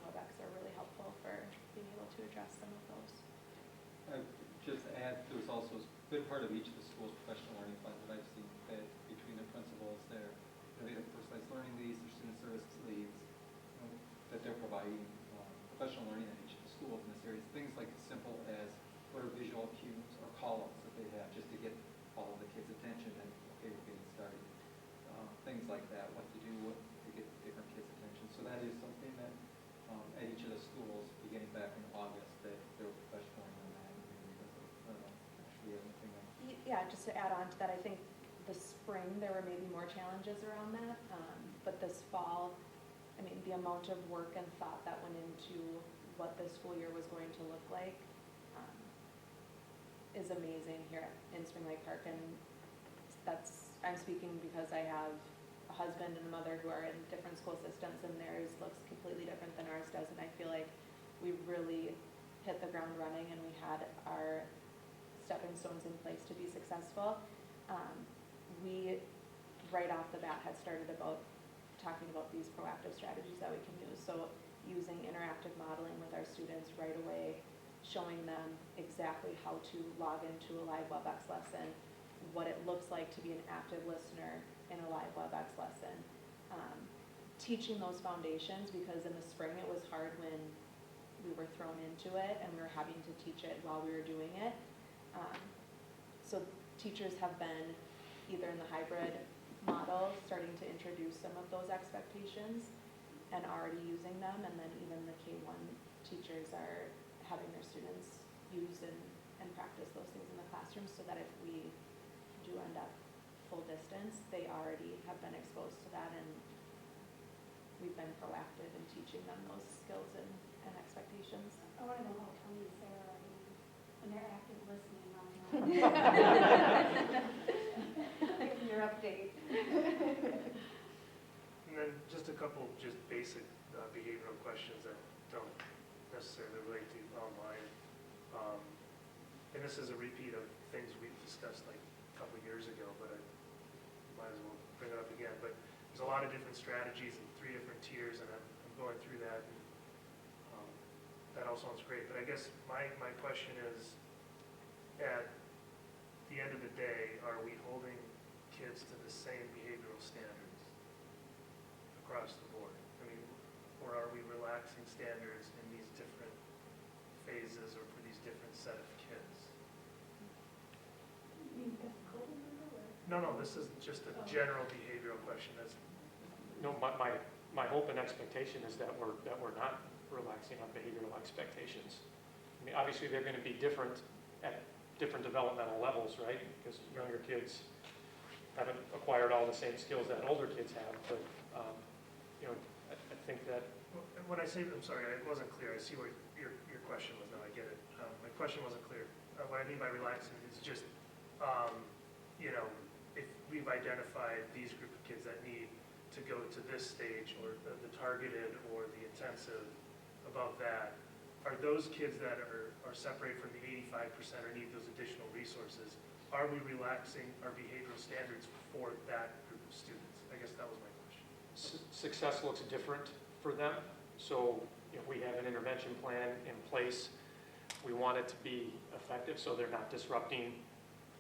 WebEx are really helpful for being able to address some of those. Just add, there's also been part of each of the schools' professional learning plans that I've seen, that between the principals, their innovative personalized learning leads, their student services leads, that they're providing professional learning at each of the schools in this area. Things like as simple as what are visual cues or call-outs that they have just to get all of the kids' attention and, okay, we're getting started. Things like that, what to do to get different kids' attention. So that is something that at each of the schools, beginning back in August, that they're professional on that. I don't know, actually anything else. Yeah, just to add on to that, I think the spring there were maybe more challenges around that, but this fall, I mean, the amount of work and thought that went into what the school year was going to look like is amazing here in Spring Lake Park, and I'm speaking because I have a husband and a mother who are in different school systems, and theirs looks completely different than ours does, and I feel like we really hit the ground running, and we had our stepping stones in place to be successful. We, right off the bat, had started talking about these proactive strategies that we can use. So using interactive modeling with our students right away, showing them exactly how to log into a live WebEx lesson, what it looks like to be an active listener in a live WebEx lesson. Teaching those foundations, because in the spring it was hard when we were thrown into it and we were having to teach it while we were doing it. So teachers have been either in the hybrid model starting to introduce some of those expectations and already using them, and then even the K-1 teachers are having their students use and practice those things in the classroom, so that if we do end up full distance, they already have been exposed to that, and we've been proactive in teaching them those skills and expectations. I want to know how Tony and Sarah are doing when they're active listening on your update. And then just a couple just basic behavioral questions that don't necessarily relate to online. And this is a repeat of things we've discussed like a couple years ago, but I might as well bring it up again. But there's a lot of different strategies and 3 different tiers, and I'm going through that. And, that all sounds great, but I guess my question is, at the end of the day, are we holding kids to the same behavioral standards across the board? I mean, or are we relaxing standards in these different phases or for these different set of kids? No, this is just a general behavioral question. That's No, my hope and expectation is that we're not relaxing on behavioral expectations. I mean, obviously they're going to be different at different developmental levels, right? Because younger kids haven't acquired all the same skills that older kids have, but I think that. when I say, I'm sorry, I wasn't clear. I see what your question was now. I get it. My question wasn't clear. What I mean by relaxing is just, if we've identified these group of kids that need to go to this stage, or the targeted or the intensive above that, are those kids that are separated from the 85% or need those additional resources, are we relaxing our behavioral standards for that group of students? I guess that was my question. Success looks different for them. So if we have an intervention plan in place, we want it to be effective so they're not disrupting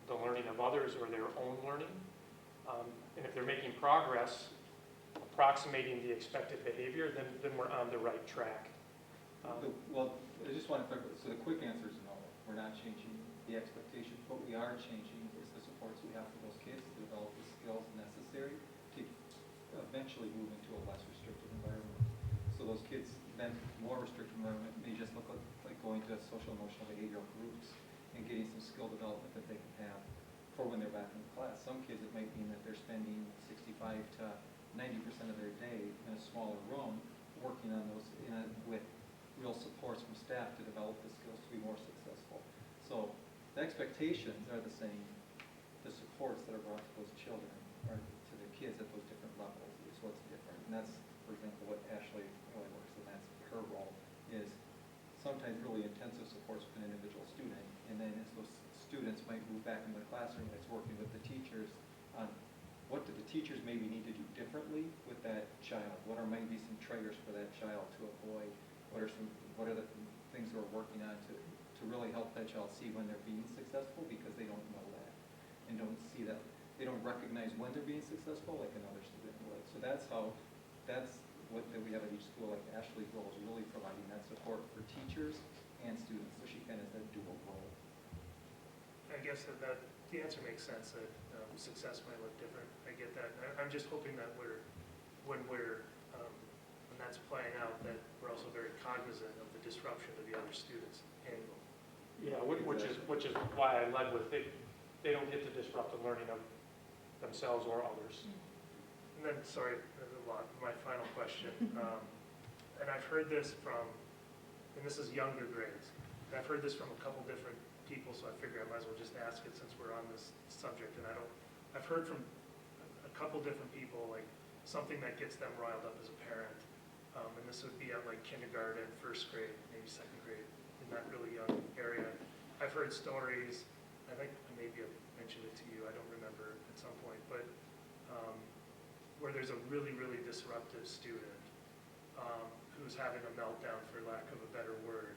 the learning of others or their own learning. And if they're making progress, approximating the expected behavior, then we're on the right track. Well, I just want to, so the quick answer is no. We're not changing the expectations. What we are changing is the supports we have for those kids to develop the skills necessary to eventually move into a less restrictive environment. So those kids, then more restrictive environment may just look like going to social emotional behavioral groups and getting some skill development that they can have for when they're back in class. Some kids, it might mean that they're spending 65 to 90% of their day in a smaller room working on those with real supports from staff to develop the skills to be more successful. So the expectations are the same, the supports that are brought to those children or to the kids at those different levels is what's different. And that's, for example, what Ashley really works, and that's her role, is sometimes really intensive supports with an individual student, and then as those students might move back into the classroom, it's working with the teachers on what do the teachers maybe need to do differently with that child? What are maybe some triggers for that child to avoid? What are the things we're working on to really help that child see when they're being successful, because they don't know that and don't see that. They don't recognize when they're being successful like another student would. So that's what that we have at each school. Like Ashley's role is really providing that support for teachers and students, so she kind of has that dual role. I guess that the answer makes sense, that success might look different. I get that. I'm just hoping that when that's playing out, that we're also very cognizant of the disruption to the other students' angle. Yeah, which is why I led with they don't get to disrupt the learning of themselves or others. And then, sorry, there's a lot. My final question, and I've heard this from, and this is younger grades, and I've heard this from a couple different people, so I figure I might as well just ask it since we're on this subject. And I've heard from a couple different people, like something that gets them riled up as a parent, and this would be at like kindergarten, first grade, maybe second grade, in that really young area. I've heard stories, I think maybe I mentioned it to you, I don't remember at some point, but where there's a really, really disruptive student who's having a meltdown, for lack of a better word.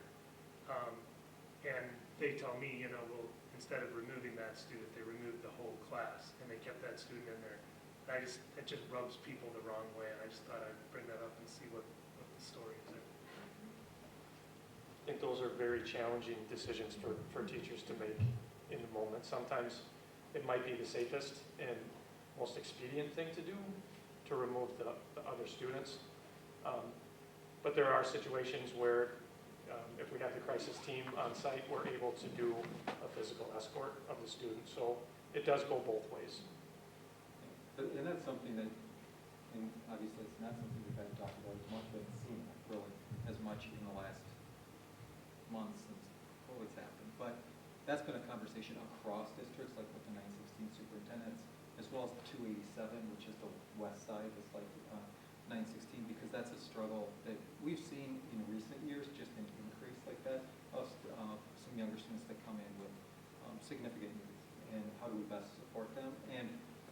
And they tell me, well, instead of removing that student, they removed the whole class, and they kept that student in there. And it just rubs people the wrong way, and I just thought I'd bring that up and see what the story is there. I think those are very challenging decisions for teachers to make in the moment. Sometimes it might be the safest and most expedient thing to do to remove the other students. But there are situations where if we have the crisis team on site, we're able to do a physical escort of the student. So it does go both ways. And that's something that, and obviously it's not something we've had to talk about as much, but it's seen really as much in the last months since COVID's happened. But that's been a conversation across districts, like with the 916 superintendents, as well as the 287, which is the west side, it's like 916, because that's a struggle that we've seen in recent years, just an increase like that of some younger students that come in with significant needs, and how do we best support them? And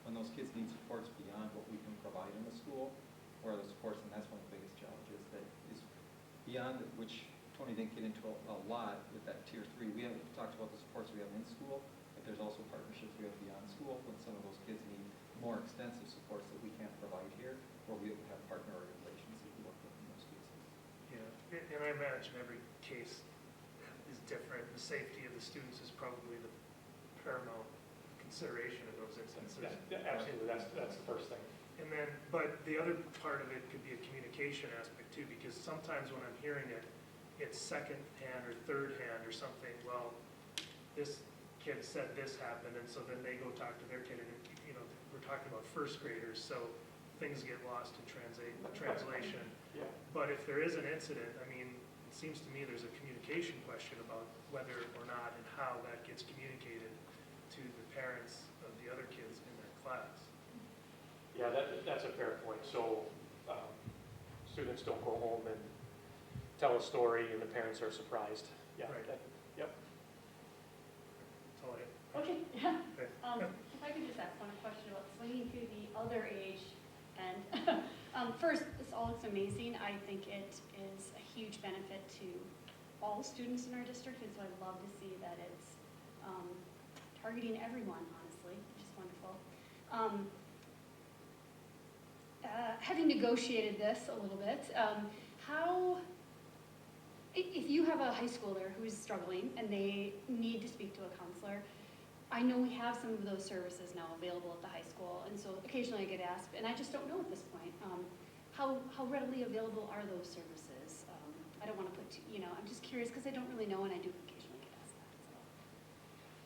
when those kids need supports beyond what we can provide in the school, or the supports, and that's one of the biggest challenges that is beyond, which Tony didn't get into a lot with that tier 3. We haven't talked about the supports we have in school, but there's also partnerships we have beyond school when some of those kids need more extensive supports that we can't provide here, where we have partner organizations that we work with in those cases. Yeah, and I imagine every case is different. The safety of the students is probably the paramount consideration in those instances. Yeah, absolutely. That's the first thing. And then, but the other part of it could be a communication aspect too, because sometimes when I'm hearing it, it's second hand or third hand or something. Well, this kid said this happened, and so then they go talk to their kid, and we're talking about first graders, so things get lost in translation. Yeah. But if there is an incident, I mean, it seems to me there's a communication question about whether or not and how that gets communicated to the parents of the other kids in that class. Yeah, that's a fair point. So students don't go home and tell a story and the parents are surprised. Yeah. Right. Yep. That's all I have. Okay, yeah. Okay. If I could just ask one question about swinging to the other age, and first, this all looks amazing. I think it is a huge benefit to all students in our district, and so I'd love to see that it's targeting everyone, honestly, which is wonderful. Having negotiated this a little bit, if you have a high schooler who's struggling and they need to speak to a counselor, I know we have some of those services now available at the high school, and so occasionally I get asked, and I just don't know at this point, how readily available are those services? I don't want to put, I'm just curious because I don't really know, and I do occasionally get asked that. So.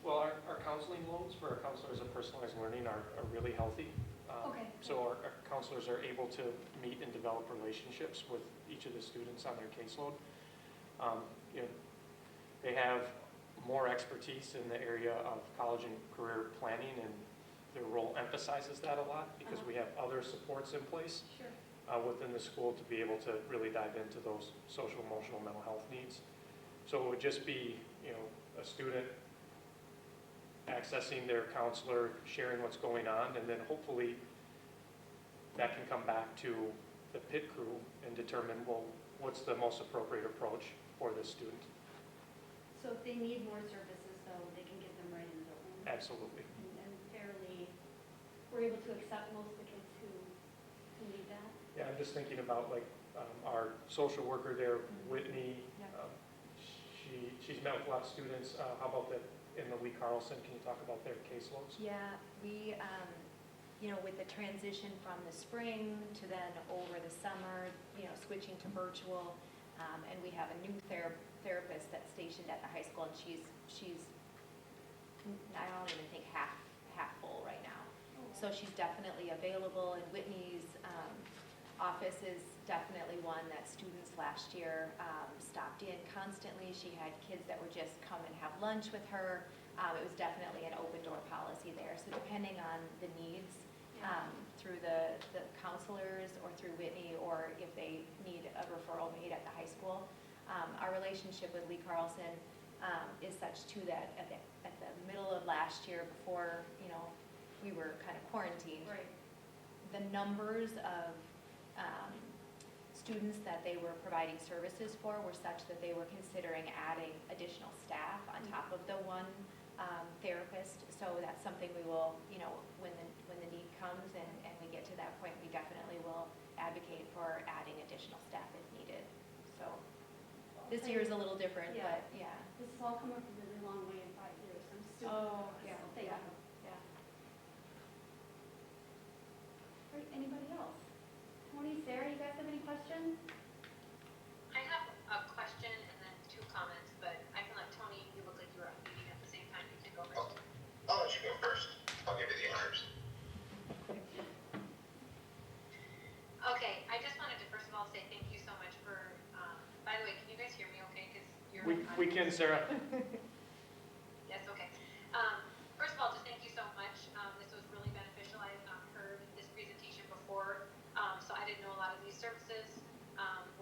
Well, our counseling loads for our counselors of personalized learning are really healthy. Okay. So our counselors are able to meet and develop relationships with each of the students on their caseload. They have more expertise in the area of college and career planning, and their role emphasizes that a lot because we have other supports in place Sure. within the school to be able to really dive into those social, emotional, mental health needs. So it would just be, a student accessing their counselor, sharing what's going on, and then hopefully that can come back to the PIT crew and determine, well, what's the most appropriate approach for this student? So if they need more services, though, they can get them right in their home? Absolutely. And fairly, we're able to accept most of the kids who need that? Yeah, I'm just thinking about like our social worker there, Whitney. Yeah. She's met with a lot of students. How about that in the Lee Carlson? Can you talk about their caseloads? Yeah, we, with the transition from the spring to then over the summer, switching to virtual, and we have a new therapist that's stationed at the high school, and she's, I don't even think half full right now. So she's definitely available, and Whitney's office is definitely one that students last year stopped in constantly. She had kids that would just come and have lunch with her. It was definitely an open door policy there. So depending on the needs, through the counselors or through Whitney, or if they need a referral made at the high school. Our relationship with Lee Carlson is such too that at the middle of last year, before we were kind of quarantined, Right. the numbers of students that they were providing services for were such that they were considering adding additional staff on top of the one therapist. So that's something we will, when the need comes and we get to that point, we definitely will advocate for adding additional staff if needed. So this year is a little different, Yeah. but yeah. This has all come up a really long way in 5 years. I'm super Oh, impressed. yeah, Thank yeah. you. Yeah. All right, anybody else? Tony, Sarah, you guys have any questions? I have a question and then 2 comments, but I can let Tony, you look like you were meeting at the same time, you can go first. I'll let you go first. I'll give you the honors. Okay, I just wanted to first of all say thank you so much for, by the way, can you guys hear me okay? Because you're. We can, Sarah. Yes, okay. First of all, just thank you so much. This was really beneficial. I have not heard this presentation before, so I didn't know a lot of these services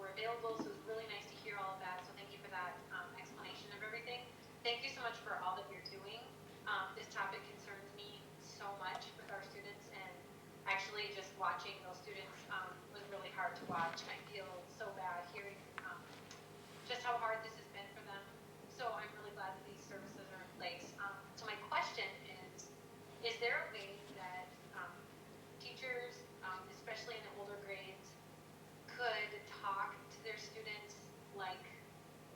were available, so it was really nice to hear all of that. So thank you for that explanation of everything. Thank you so much for all that you're doing. This topic concerns me so much with our students, and actually just watching those students was really hard to watch. I feel so bad hearing just how hard this has been for them. So I'm really glad that these services are in place. So my question is there a way that teachers, especially in the older grades, could talk to their students like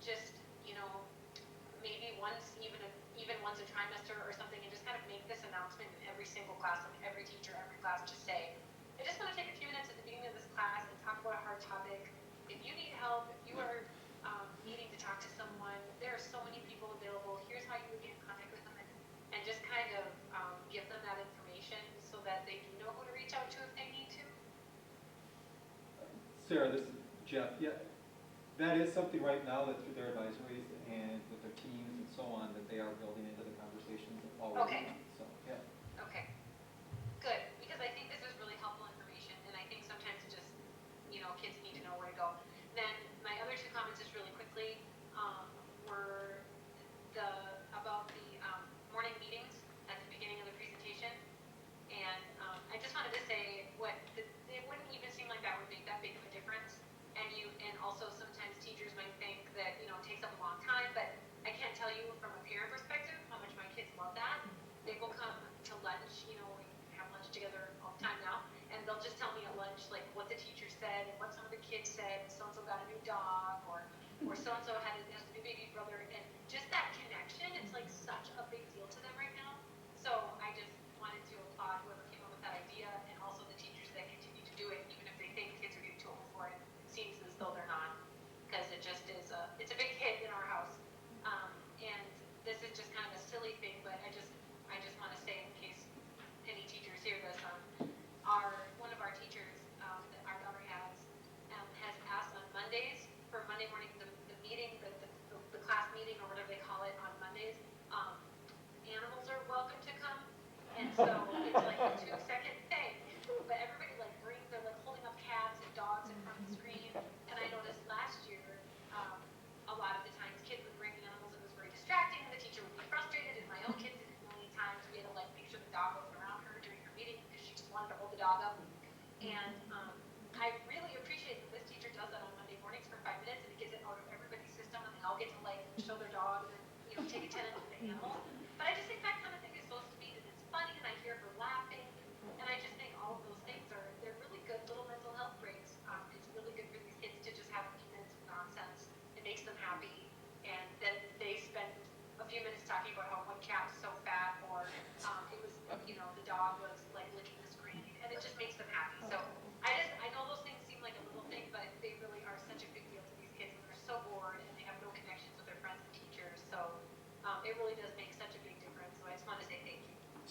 just, maybe even once a trimester or something, and just kind of make this announcement in every single class, and every teacher, every class, just say, I just want to take a few minutes at the beginning of this class and talk about a hard topic. If you need help, if you are needing to talk to someone, there are so many people available. Here's how you would get in contact with them, and just kind of give them that information so that they do know who to reach out to if they need to. Sarah, this is Jeff. Yeah, that is something right now that through their advisories and with their teams and so on, that they are building into the conversations already. Okay. So, yeah. Okay, good, because I think this is really helpful information, and I think sometimes just, kids need to know where to go. Then my other 2 comments just really quickly were about the morning meetings at the beginning of the presentation, and I just wanted to say it wouldn't even seem like that would make that big of a difference, and also sometimes teachers might think that it takes up a long time, but I can't tell you from a parent perspective how much my kids love that. They will come to lunch, we have lunch together all the time now, and they'll just tell me at lunch like what the teacher said and what some of the kids said. So-and-so got a new dog, or so-and-so has a new baby brother, and just that connection, it's like such a big deal to them right now. So I just wanted to applaud whoever came up with that idea, and also the teachers that continue to do it, even if they think kids are getting too old for it. It seems as though they're not, because it just is it's a big hit in our house. And this is just kind of a silly thing, but I just want to say, in case any teachers hear this, one of our teachers that our daughter has asked on Mondays for Monday morning, the meeting, the class meeting or whatever they call it on Mondays,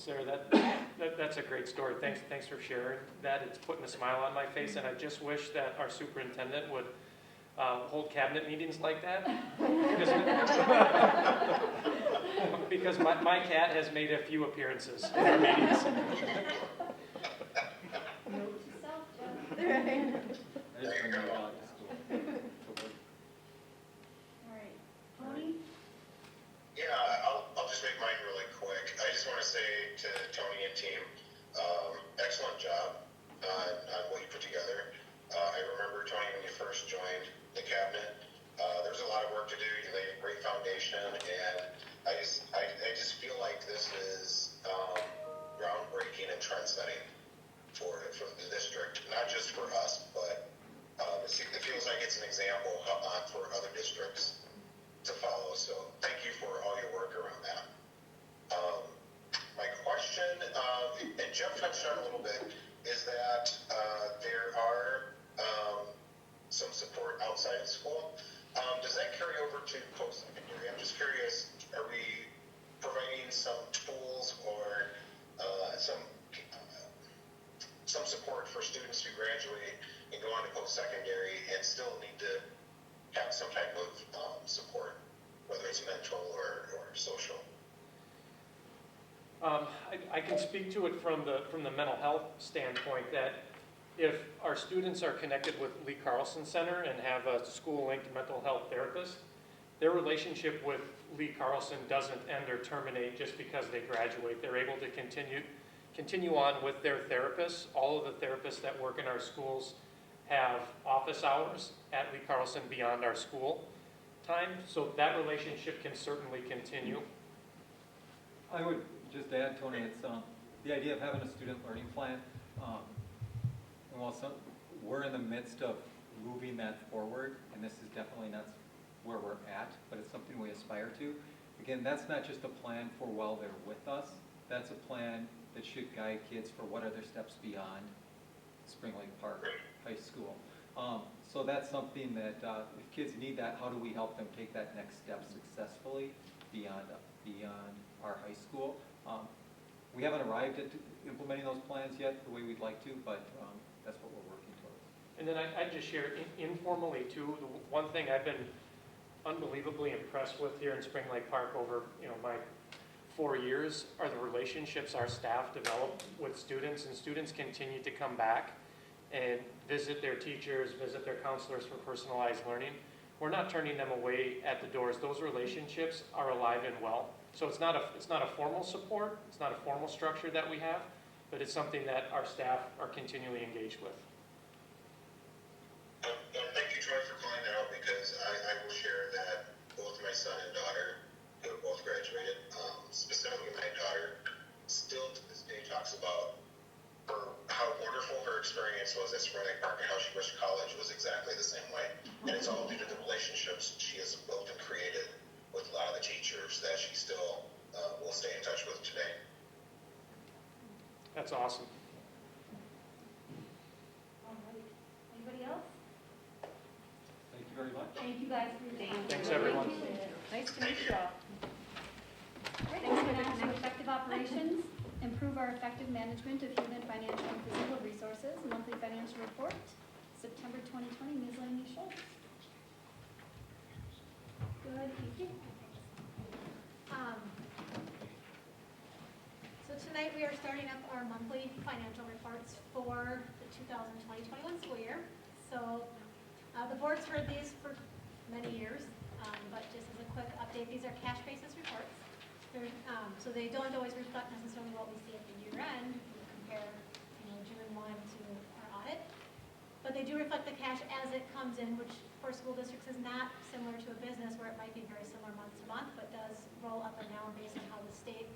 Sarah, that's a great story. Thanks for sharing that. It's putting a smile on my face, and I just wish that our superintendent would hold cabinet meetings like that. Because my cat has made a few appearances in our meetings. Note to self, Jeff. I just bring my dog to school. All right, Tony? Yeah, I'll just make mine really quick. I just want to say to Tony and team, excellent job on what you put together. I remember, Tony, when you first joined the cabinet, there was a lot of work to do. You laid a great foundation, and I just feel like this is groundbreaking and trend-setting for the district, not just for us, but it feels like it's an example for other districts to follow. So thank you for all your work around that. My question, and Jeff touched on a little bit, is that there are some support outside of school. Does that carry over to post-secondary? I'm just curious, are we providing some tools or some support for students who graduate and go on to post-secondary and still need to have some type of support, whether it's mental or social? I can speak to it from the mental health standpoint, that if our students are connected with Lee Carlson Center and have a school-linked mental health therapist, their relationship with Lee Carlson doesn't end or terminate just because they graduate. They're able to continue on with their therapists. All of the therapists that work in our schools have office hours at Lee Carlson beyond our school time, so that relationship can certainly continue. I would just add, Tony, it's the idea of having a student learning plan. And while we're in the midst of moving that forward, and this is definitely not where we're at, but it's something we aspire to. Again, that's not just a plan for while they're with us. That's a plan that should guide kids for what are their steps beyond Spring Lake Park High School. So that's something that if kids need that, how do we help them take that next step successfully beyond our high school? We haven't arrived at implementing those plans yet the way we'd like to, but that's what we're working towards. And then I'd just share informally too, the one thing I've been unbelievably impressed with here in Spring Lake Park over my 4 years are the relationships our staff develop with students, and students continue to come back and visit their teachers, visit their counselors for personalized learning. We're not turning them away at the doors. Those relationships are alive and well. So it's not a formal support, it's not a formal structure that we have, but it's something that our staff are continually engaged with. Thank you, Troy, for calling that out, because I will share that both my son and daughter, who have both graduated, specifically my daughter, still to this day talks about how wonderful her experience was at Spring Lake Park and how she wished college was exactly the same way. And it's all due to the relationships she has built and created with a lot of the teachers that she still will stay in touch with today. That's awesome. All right, anybody else? Thank you very much. Thank you guys for your time. Thanks, everyone. Nice to meet you all. All right, moving on to effective operations, improve our effective management of human, financial, and physical resources, monthly financial report, September 2020, Ms. Lainey Schultz. Good evening. So tonight we are starting up our monthly financial reports for the 2020-21 school year. So the board's heard these for many years, but just as a quick update, these are cash basis reports. So they don't always reflect necessarily what we see at the year end. We compare June 1 to our audit. But they do reflect the cash as it comes in, which for school districts is not similar to a business where it might be very similar month to month, but does roll up and down based on how the state,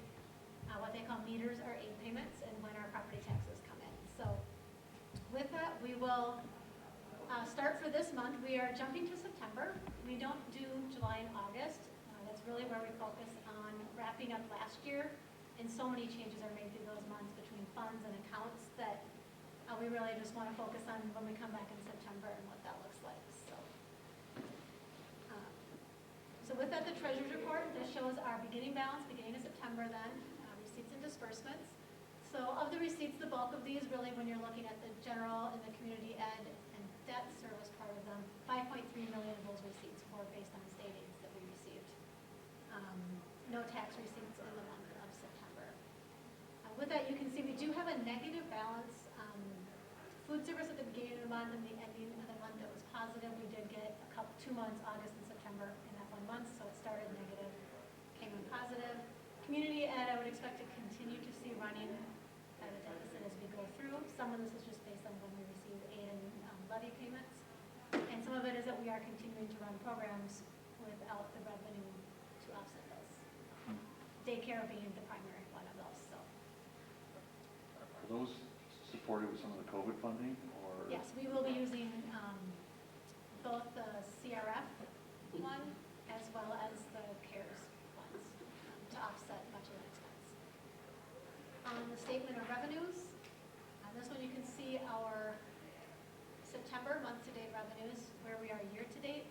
what they call meters or aid payments, and when our property taxes come in. So with that, we will start for this month. We are jumping to September. We don't do July and August. That's really where we focus on wrapping up last year, and so many changes are made through those months between funds and accounts that we really just want to focus on when we come back in September and what that looks like. So with that, the treasurer's report, this shows our beginning balance, beginning of September then, receipts and disbursements. So of the receipts, the bulk of these, really, when you're looking at the general and the community ed and debt service part of them, 5.3 million of those receipts were based on state aids that we received. No tax receipts in the month of September. With that, you can see we do have a negative balance. Food service at the beginning of the month and the ending of the month, it was positive. We did get 2 months, August and September, in that 1 month, so it started negative, came in positive. Community ed, I would expect to continue to see running at a deficit as we go through. Some of this is just based on when we receive aid and levy payments. And some of it is that we are continuing to run programs without the revenue to offset those. Daycare being the primary one of those, so. Are those supported with some of the COVID funding, or? Yes, we will be using both the CRF one as well as the CARES funds to offset much of that expense. On the statement of revenues, on this one you can see our September month-to-date revenues, where we are year-to-date,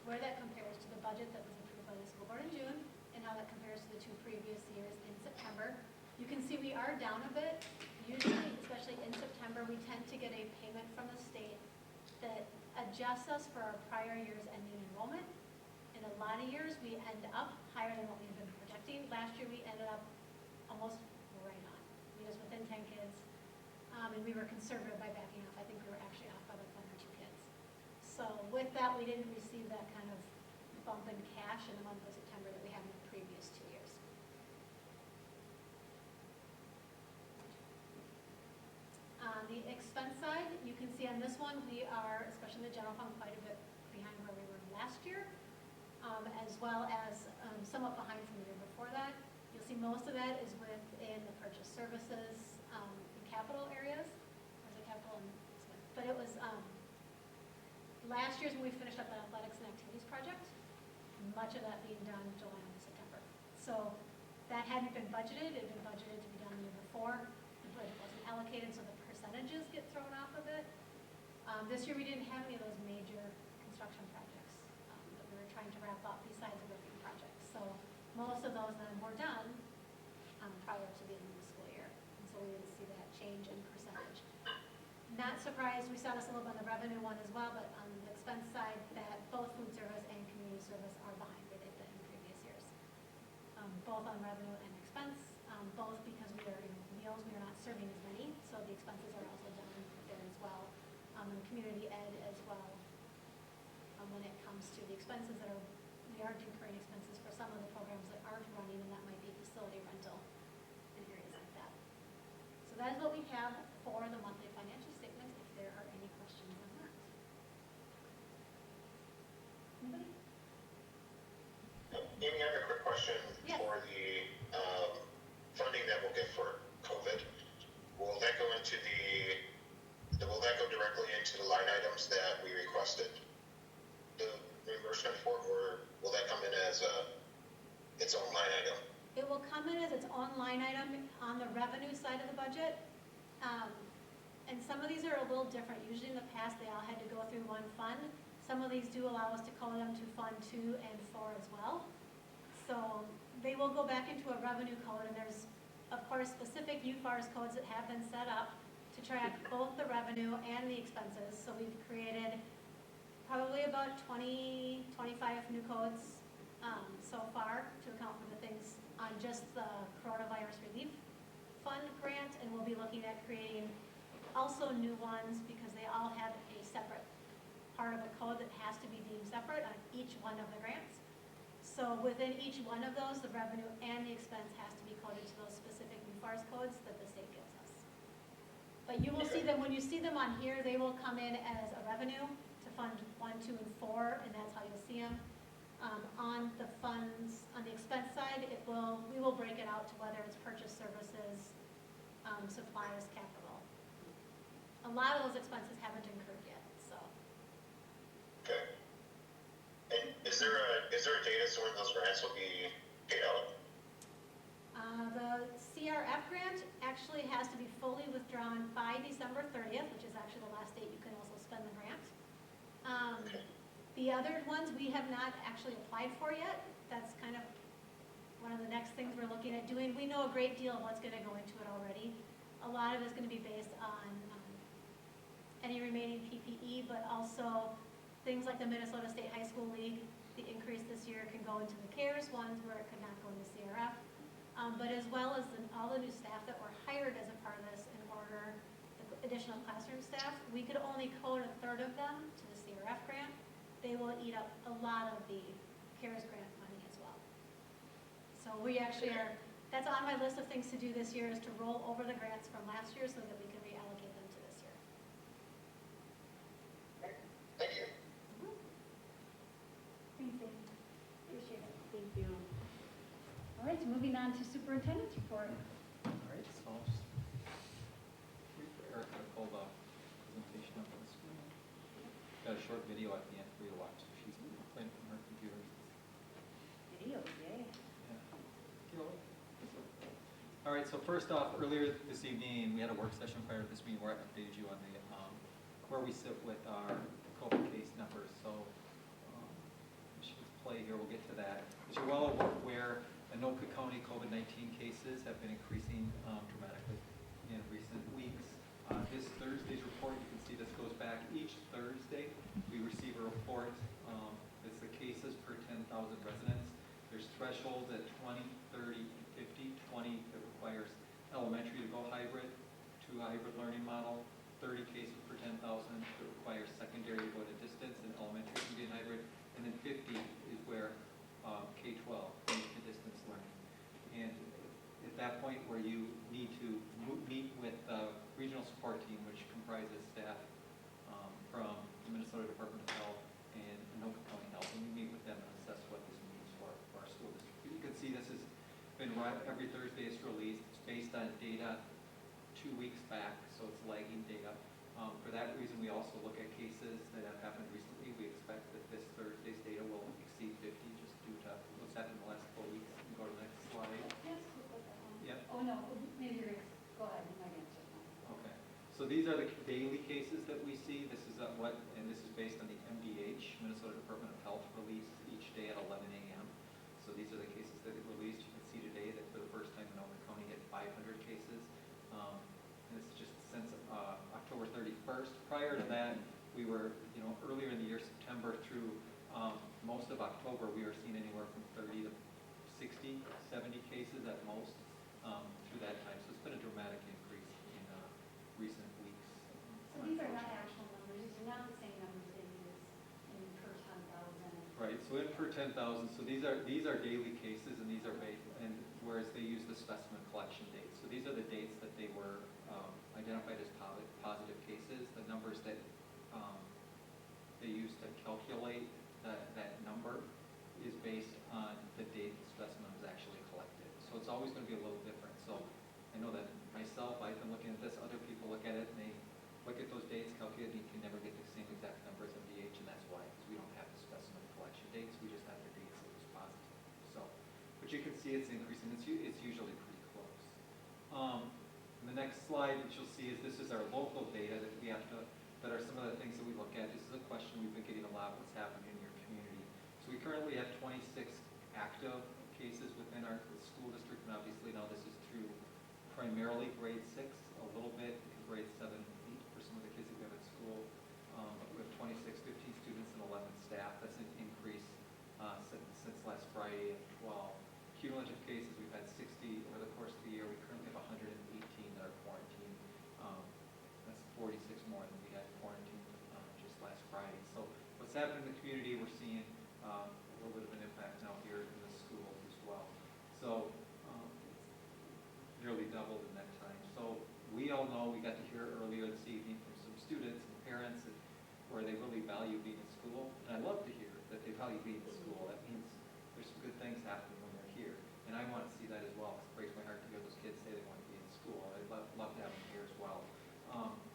where that compares to the budget that was approved by the school board in June, and how that compares to the 2 previous years in September. You can see we are down a bit. Usually, especially in September, we tend to get a payment from the state that adjusts us for our prior year's ending enrollment. In a lot of years, we end up higher than what we've been projecting. Last year, we ended up almost right on. We was within 10 kids, and we were conservative by backing off. I think we were actually off by like 1 or 2 kids. So with that, we didn't receive that kind of bump in cash in the month of September that we had in the previous 2 years. On the expense side, you can see on this one, we are, especially in the general fund, quite a bit behind where we were last year, as well as somewhat behind from the year before that. You'll see most of that is within the purchase services and capital areas. There's a capital and expense. But it was last year's when we finished up the athletics and activities project, much of that being done July and September. So that hadn't been budgeted. It had been budgeted to be done the year before. The budget wasn't allocated, so the percentages get thrown off of it. This year we didn't have any of those major construction projects that we were trying to wrap up besides the roofing projects. So most of those then were done prior to the end of the school year. And so we didn't see that change in percentage. Not surprised, we saw this a little bit on the revenue one as well, but on the expense side, that both food service and community service are behind where they've been in previous years. Both on revenue and expense, both because we are in meals, we are not serving as many, so the expenses are also down there as well. And community ed as well. When it comes to the expenses that are, we aren't incurring expenses for some of the programs that aren't running, and that might be facility rental and areas like that. So that is what we have for the monthly financial statements, if there are any questions on that. Anybody? Amy, I have a quick question. Yes. For the funding that we'll get for COVID. Will that go directly into the line items that we requested the reimbursement for, or will that come in as its own line item? It will come in as its own line item on the revenue side of the budget. And some of these are a little different. Usually in the past, they all had to go through one fund. Some of these do allow us to call them to Fund 2 and 4 as well. So they will go back into a revenue code, and there's, of course, specific UFARS codes that have been set up to track both the revenue and the expenses. So we've created probably about 20, 25 new codes so far to account for the things on just the coronavirus relief fund grant, and we'll be looking at creating also new ones because they all have a separate part of the code that has to be deemed separate on each one of the grants. So within each one of those, the revenue and the expense has to be coded to those specific UFARS codes that the state gives us. But you will see them, when you see them on here, they will come in as a revenue to Fund 1, 2, and 4, and that's how you'll see them. On the funds, on the expense side, we will break it out to whether it's purchase services, supplies, capital. A lot of those expenses haven't incurred yet, so. Okay. And is there a date as to when those grants will be paid out? The CRF grant actually has to be fully withdrawn by December 30th, which is actually the last date you can also spend the grant. The other ones we have not actually applied for yet. That's kind of one of the next things we're looking at doing. We know a great deal of what's gonna go into it already. A lot of it's gonna be based on any remaining PPE, but also things like the Minnesota State High School League. The increase this year can go into the CARES ones where it could not go into CRF. But as well as all the new staff that were hired as a part of this in order, the additional classroom staff, we could only code a third of them to the CRF grant. They will eat up a lot of the CARES grant money as well. So we actually are, that's on my list of things to do this year, is to roll over the grants from last year so that we can reallocate them to this year. Thank you. Thanks, Amy. Appreciate it. Thank you. All right, so moving on to superintendent's report. All right, so I'll just wait for Erica to pull the presentation up on the screen. Got a short video at the end for you to watch if she's playing from her computer. Video, yay. All right, so first off, earlier this evening, we had a work session prior to this meeting where I updated you on the, where we sit with our COVID case numbers. So we should play here, we'll get to that. As you're well aware, Anoka County COVID-19 cases have been increasing dramatically in recent weeks. This Thursday's report, you can see this goes back each Thursday. We receive a report. It's the cases per 10,000 residents. There's thresholds at 20, 30, and 50. 20 that requires elementary to go hybrid, to a hybrid learning model. 30 cases per 10,000 that requires secondary to go to distance, and elementary can be in hybrid. And then 50 is where K-12 moves to distance learning. And at that point where you need to meet with the regional support team, which comprises staff from the Minnesota Department of Health and Anoka County Health, and we meet with them and assess what this means for our school district. You can see this has been every Thursday it's released. It's based on data 2 weeks back, so it's lagging data. For that reason, we also look at cases that have happened recently. We expect that this Thursday's data will exceed 50 just due to what's happened in the last 4 weeks. You can go to the next slide. Yes, we'll put that on. Yep. Oh, no, maybe you're, go ahead, you might answer that. Okay. So these are the daily cases that we see. This is and this is based on the MDH, Minnesota Department of Health, released each day at 11 a.m. So these are the cases that it released. You can see today that for the first time, Anoka County hit 500 cases. And it's just since October 31st. Prior to that, we were, earlier in the year, September through most of October, we were seeing anywhere from 30 to 60, 70 cases at most through that time. So it's been a dramatic increase in recent weeks. So these are not actual numbers, these are not the same numbers they use in per 10,000. Right, so in per 10,000, so these are daily cases, and these are based, and whereas they use the specimen collection dates. So these are the dates that they were identified as positive cases. The numbers that they use to calculate that number is based on the date the specimen was actually collected. So it's always going to be a little different. So I know that myself, I've been looking at this, other people look at it, and they look at those dates, calculate, and you can never get the same exact numbers of MDH, and that's why, because we don't have the specimen collection dates, we just have the dates that was positive. So, but you can see it's increasing, it's usually pretty close. The next slide, which you'll see, is this is our local data that we have to, that are some of the things that we look at. This is a question we've been getting a lot, what's happening in your community. So we currently have 26 active cases within our school district, and obviously now this is through primarily grade 6, a little bit grade 7, 8 for some of the kids that we have at school. But we have 26, 15 students and 11 staff. That's an increase since last Friday of 12. Cumulative cases, we've had 60 over the course of the year. We currently have 118 that are quarantined. That's 46 more than we had quarantined just last Friday. So what's happening in the community, we're seeing a little bit of an impact now here in the schools as well. So it's nearly doubled in that time. So we all know, we got to hear earlier this evening from some students and parents where they really value being in school. And I love to hear that they value being in school. That means there's some good things happening when they're here. And I want to see that as well. It breaks my heart to hear those kids say they want to be in school. I'd love to have them here as well.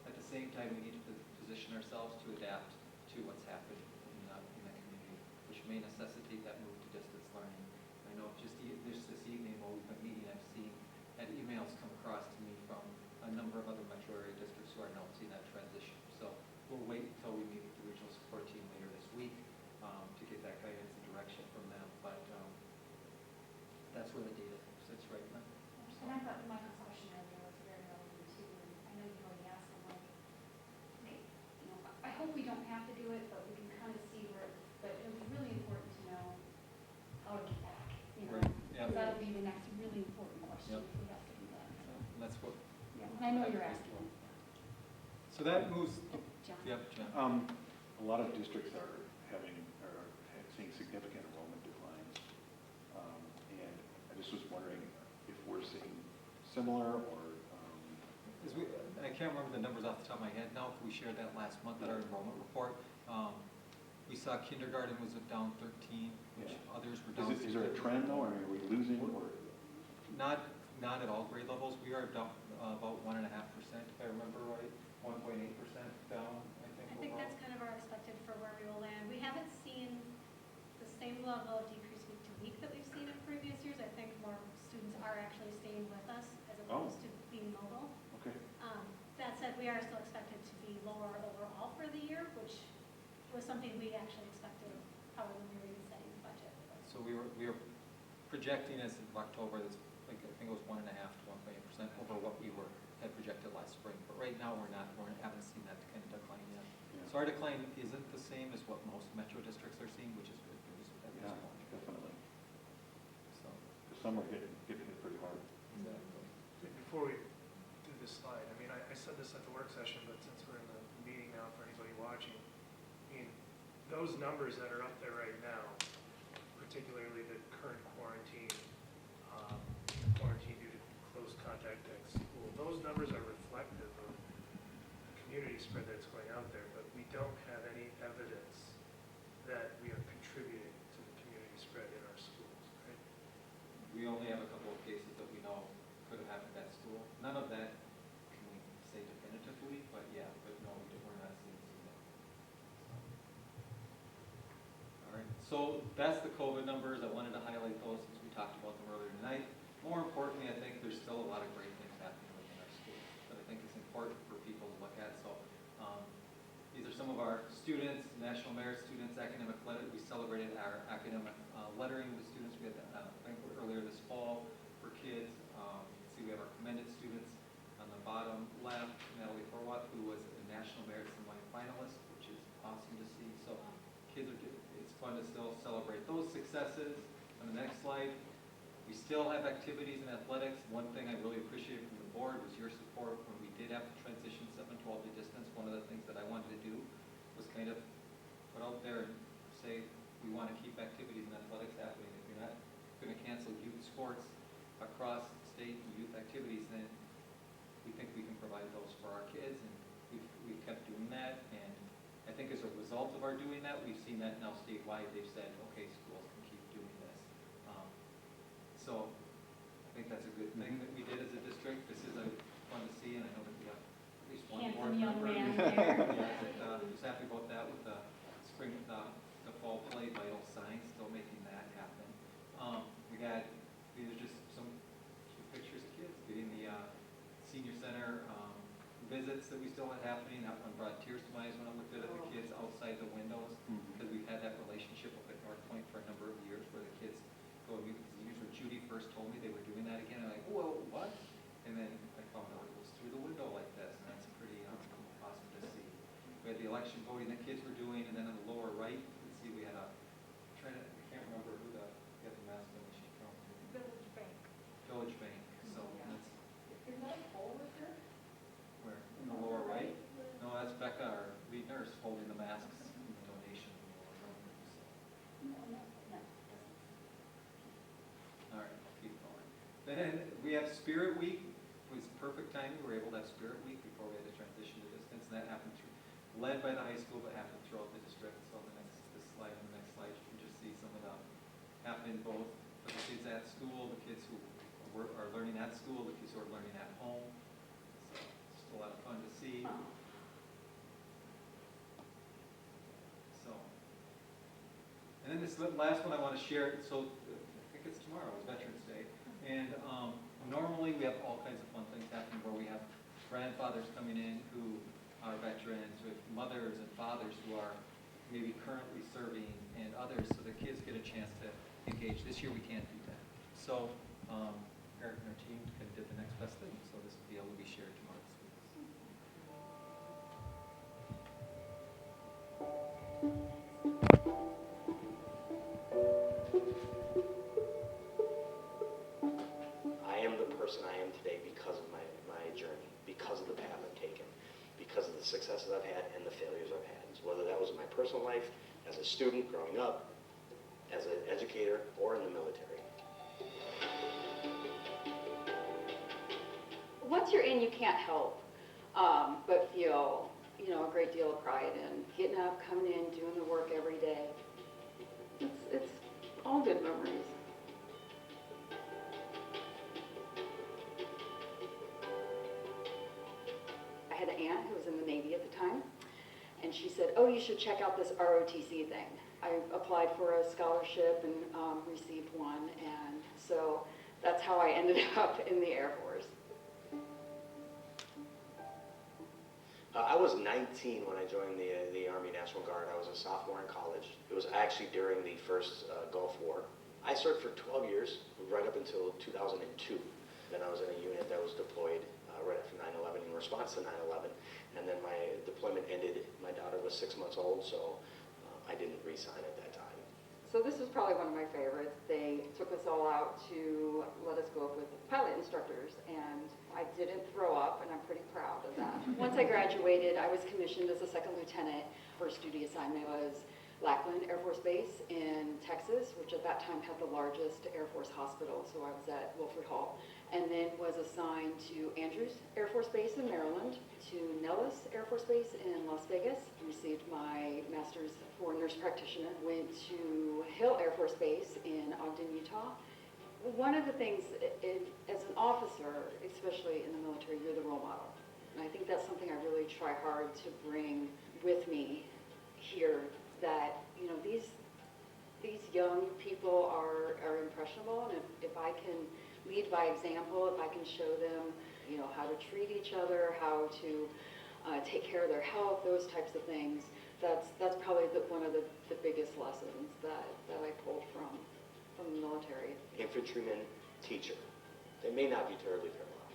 At the same time, we need to position ourselves to adapt to what's happening in the community, which may necessitate that move to distance learning. I know just this evening while we've been meeting, I've had emails come across to me from a number of other metro area districts who are now seeing that transition. So we'll wait until we meet with the regional support team later this week to get that guidance and direction from them. But that's where I know you're asking. So that moves, John? yep, John. A lot of districts are seeing significant enrollment declines. And I just was wondering if we're seeing similar or, I can't remember the numbers off the top of my head now, if we shared that last month at our enrollment report. We saw kindergarten was down 13, which Yeah. others were down. is there a trend though, or are we losing or? Not at all grade levels. We are down about 1.5%, if I remember right, 1.8% down, I think. I think overall. that's kind of our expected for where we will land. We haven't seen the same level of decrease week to week that we've seen in previous years. I think more students are actually staying with us as opposed to being mobile. Okay. That said, we are still expected to be lower overall for the year, which was something we actually expected probably when we were even setting the budget. So we were projecting as of October, that's like, I think it was 1.5 to 1.8% over what we had projected last spring. But right now, we haven't seen that kind of decline yet. Yeah. So our decline isn't the same as what most metro districts are seeing, which is good news at this Yeah, point. definitely. So, The summer getting hit pretty hard. exactly. Before we do this slide, I mean, I said this at the work session, but since we're in the meeting now for anybody watching, I mean, those numbers that are up there right now, particularly the current quarantine, quarantine due to close contact at school, those numbers are reflective of the community spread that's going out there, but we don't have any evidence that we are contributing to the community spread in our schools, right? We only have a couple of cases that we know could have happened at school. None of that can we say definitively, but yeah, but no, we're not seeing that. All right, so that's the COVID numbers. I wanted to highlight those since we talked about them earlier tonight. More importantly, I think there's still a lot of great things happening within our schools that I think is important for people to look at. So these are some of our students, National Merit students, academic letter. We celebrated our academic lettering with students. We had that earlier this fall for kids. You can see we have our commended students on the bottom left, Natalie Horwath, who was a National Merit semi-finalist, which is awesome to see. So kids it's fun to still celebrate those successes. On the next slide, we still have activities in athletics. One thing I really appreciated from the board was your support when we did have to transition 7-12 to distance. One of the things that I wanted to do was kind of put out there and say, we want to keep activities in athletics happening. If you're not going to cancel youth sports across state youth activities, then we think we can provide those for our kids, and we've kept doing that. And I think as a result of our doing that, we've seen that now statewide. They've said, okay, schools can keep doing this. So I think that's a good thing that we did as a district. This is fun to see, and I know that we have at least one board Handsome young member. man there. Yeah, who's happy about that with the spring, the fall play vital signs, still making that happen. These are just some pictures of kids getting the senior center visits that we still had happening. That one brought tears to my eyes when I looked at the kids outside the windows, because we've had that relationship up at North Point for a number of years where the kids go and meet with the seniors. When Judy first told me they were doing that again, I'm like, whoa, what? And then I found out it was through the window like this, and that's pretty awesome to see. We had the election voting that kids were doing, and then on the lower right, you can see we had I can't remember who the mask donation from. Village Bank. Village Bank, so that's, Is that a poll with her? where, in the lower right? No, that's Becca, our lead nurse, holding the masks and the donation. No, no, no. All right, I'll keep going. Then we have Spirit Week. It was perfect timing. We were able to have Spirit Week before we had to transition to distance, and that happened led by the high school, but happened throughout the district. So on the next slide, you can just see some of them happening both for the kids at school, the kids who are learning at school, the kids who are learning at home. So it's just a lot of fun to see. So, and then this last one I want to share. So I think it's tomorrow, it's Veterans Day. And normally we have all kinds of fun things happening where we have grandfathers coming in who are veterans, with mothers and fathers who are maybe currently serving, and others, so the kids get a chance to engage. This year we can't do that. So Eric and our team did the next best thing, so this will be able to be shared tomorrow. I am the person I am today because of my journey, because personal life, as a student growing up, as an educator, or in the military. Once you're in, you can't help but feel, a great deal of pride in getting up, coming in, doing the work every day. It's all good memories. I had an aunt who was in the Navy at the time, and she said, "Oh, you should check out this ROTC thing." I applied for a scholarship and received one, and so that's how I ended up in the Air Force. I was 19 when I joined the Army National Guard. I was a sophomore in college. It was actually during the first Gulf War. I served for 12 years, right up until 2002. Then I was in a unit that was deployed right after 9/11 in response to 9/11. And then my deployment ended. My daughter was 6 months old, so I didn't re-sign at that time. So this was probably one of my favorites. They took us all out to let us go up with pilot instructors, and I didn't throw up, and I'm pretty proud of that. Once I graduated, I was commissioned as a second lieutenant. First duty assignment was Lackland Air Force Base in Texas, which at that time had the largest Air Force hospital, so I was at Wilford Hall. And then was assigned to Andrews Air Force Base in Maryland, to Nellis Air Force Base in Las Vegas, received my master's for nurse practitioner, went to Hill Air Force Base in Ogden, Utah. One of the things, as an officer, especially in the military, you're the role model. And I think that's something I really try hard to bring with me here, that, these young people are impressionable, and if I can lead by example, if I can show them, how to treat each other, how to take care of their health, those types of things, that's probably one of the biggest lessons that I pulled from the military. Infantryman, teacher. They may not be terribly parallel,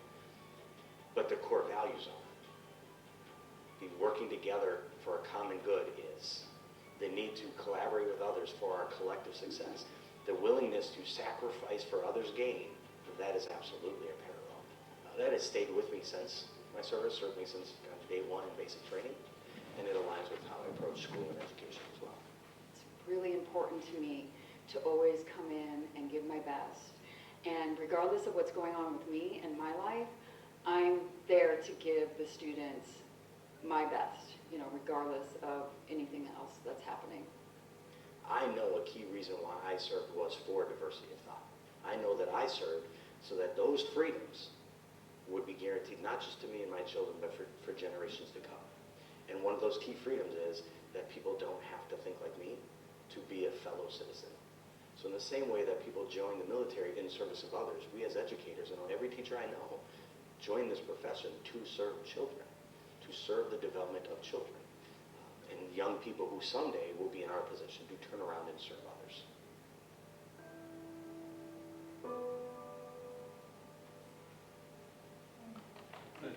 but the core values are. The working together for a common good is. The need to collaborate with others for our collective success. The willingness to sacrifice for others' gain, that is absolutely a parallel. That has stayed with me since my service, certainly since day one in basic training, and it aligns with how I approach school and education as well. It's really important to me to always come in and give my best. And regardless of what's going on with me and my life, I'm there to give the students my best, regardless of anything else that's happening. I know a key reason why I served was for diversity of thought. I know that I served so that those freedoms would be guaranteed not just to me and my children, but for generations to come. And one of those key freedoms is that people don't have to think like me to be a fellow citizen. So in the same way that people join the military in service of others, we as educators, and every teacher I know, join this profession to serve children, to serve the development of children, and young people who someday will be in our position to turn around and serve others. I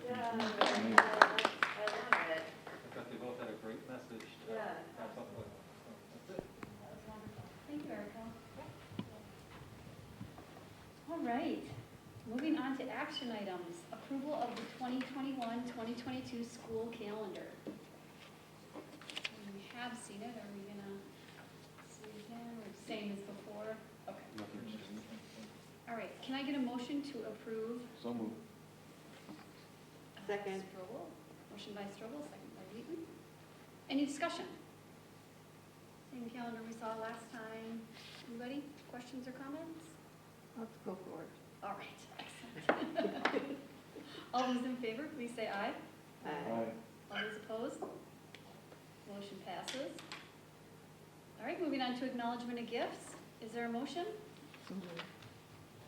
thought they both had a great message to wrap up with. So that's it. That was wonderful. Thank you, Erica. All right, moving on to action items. Approval of the 2021-2022 school calendar. We have seen it. Are we gonna see it again? Or same as before? Okay. Nothing changed. All right, can I get a motion to approve? So moved. Second. Strobel. Motion by Strobel, second by Wheaton. Any discussion? Same calendar we saw last time. Anybody? Questions or comments? Let's go for it. All right, excellent. All those in favor, please say aye. Aye. All those opposed? Motion passes. All right, moving on to acknowledgement of gifts. Is there a motion?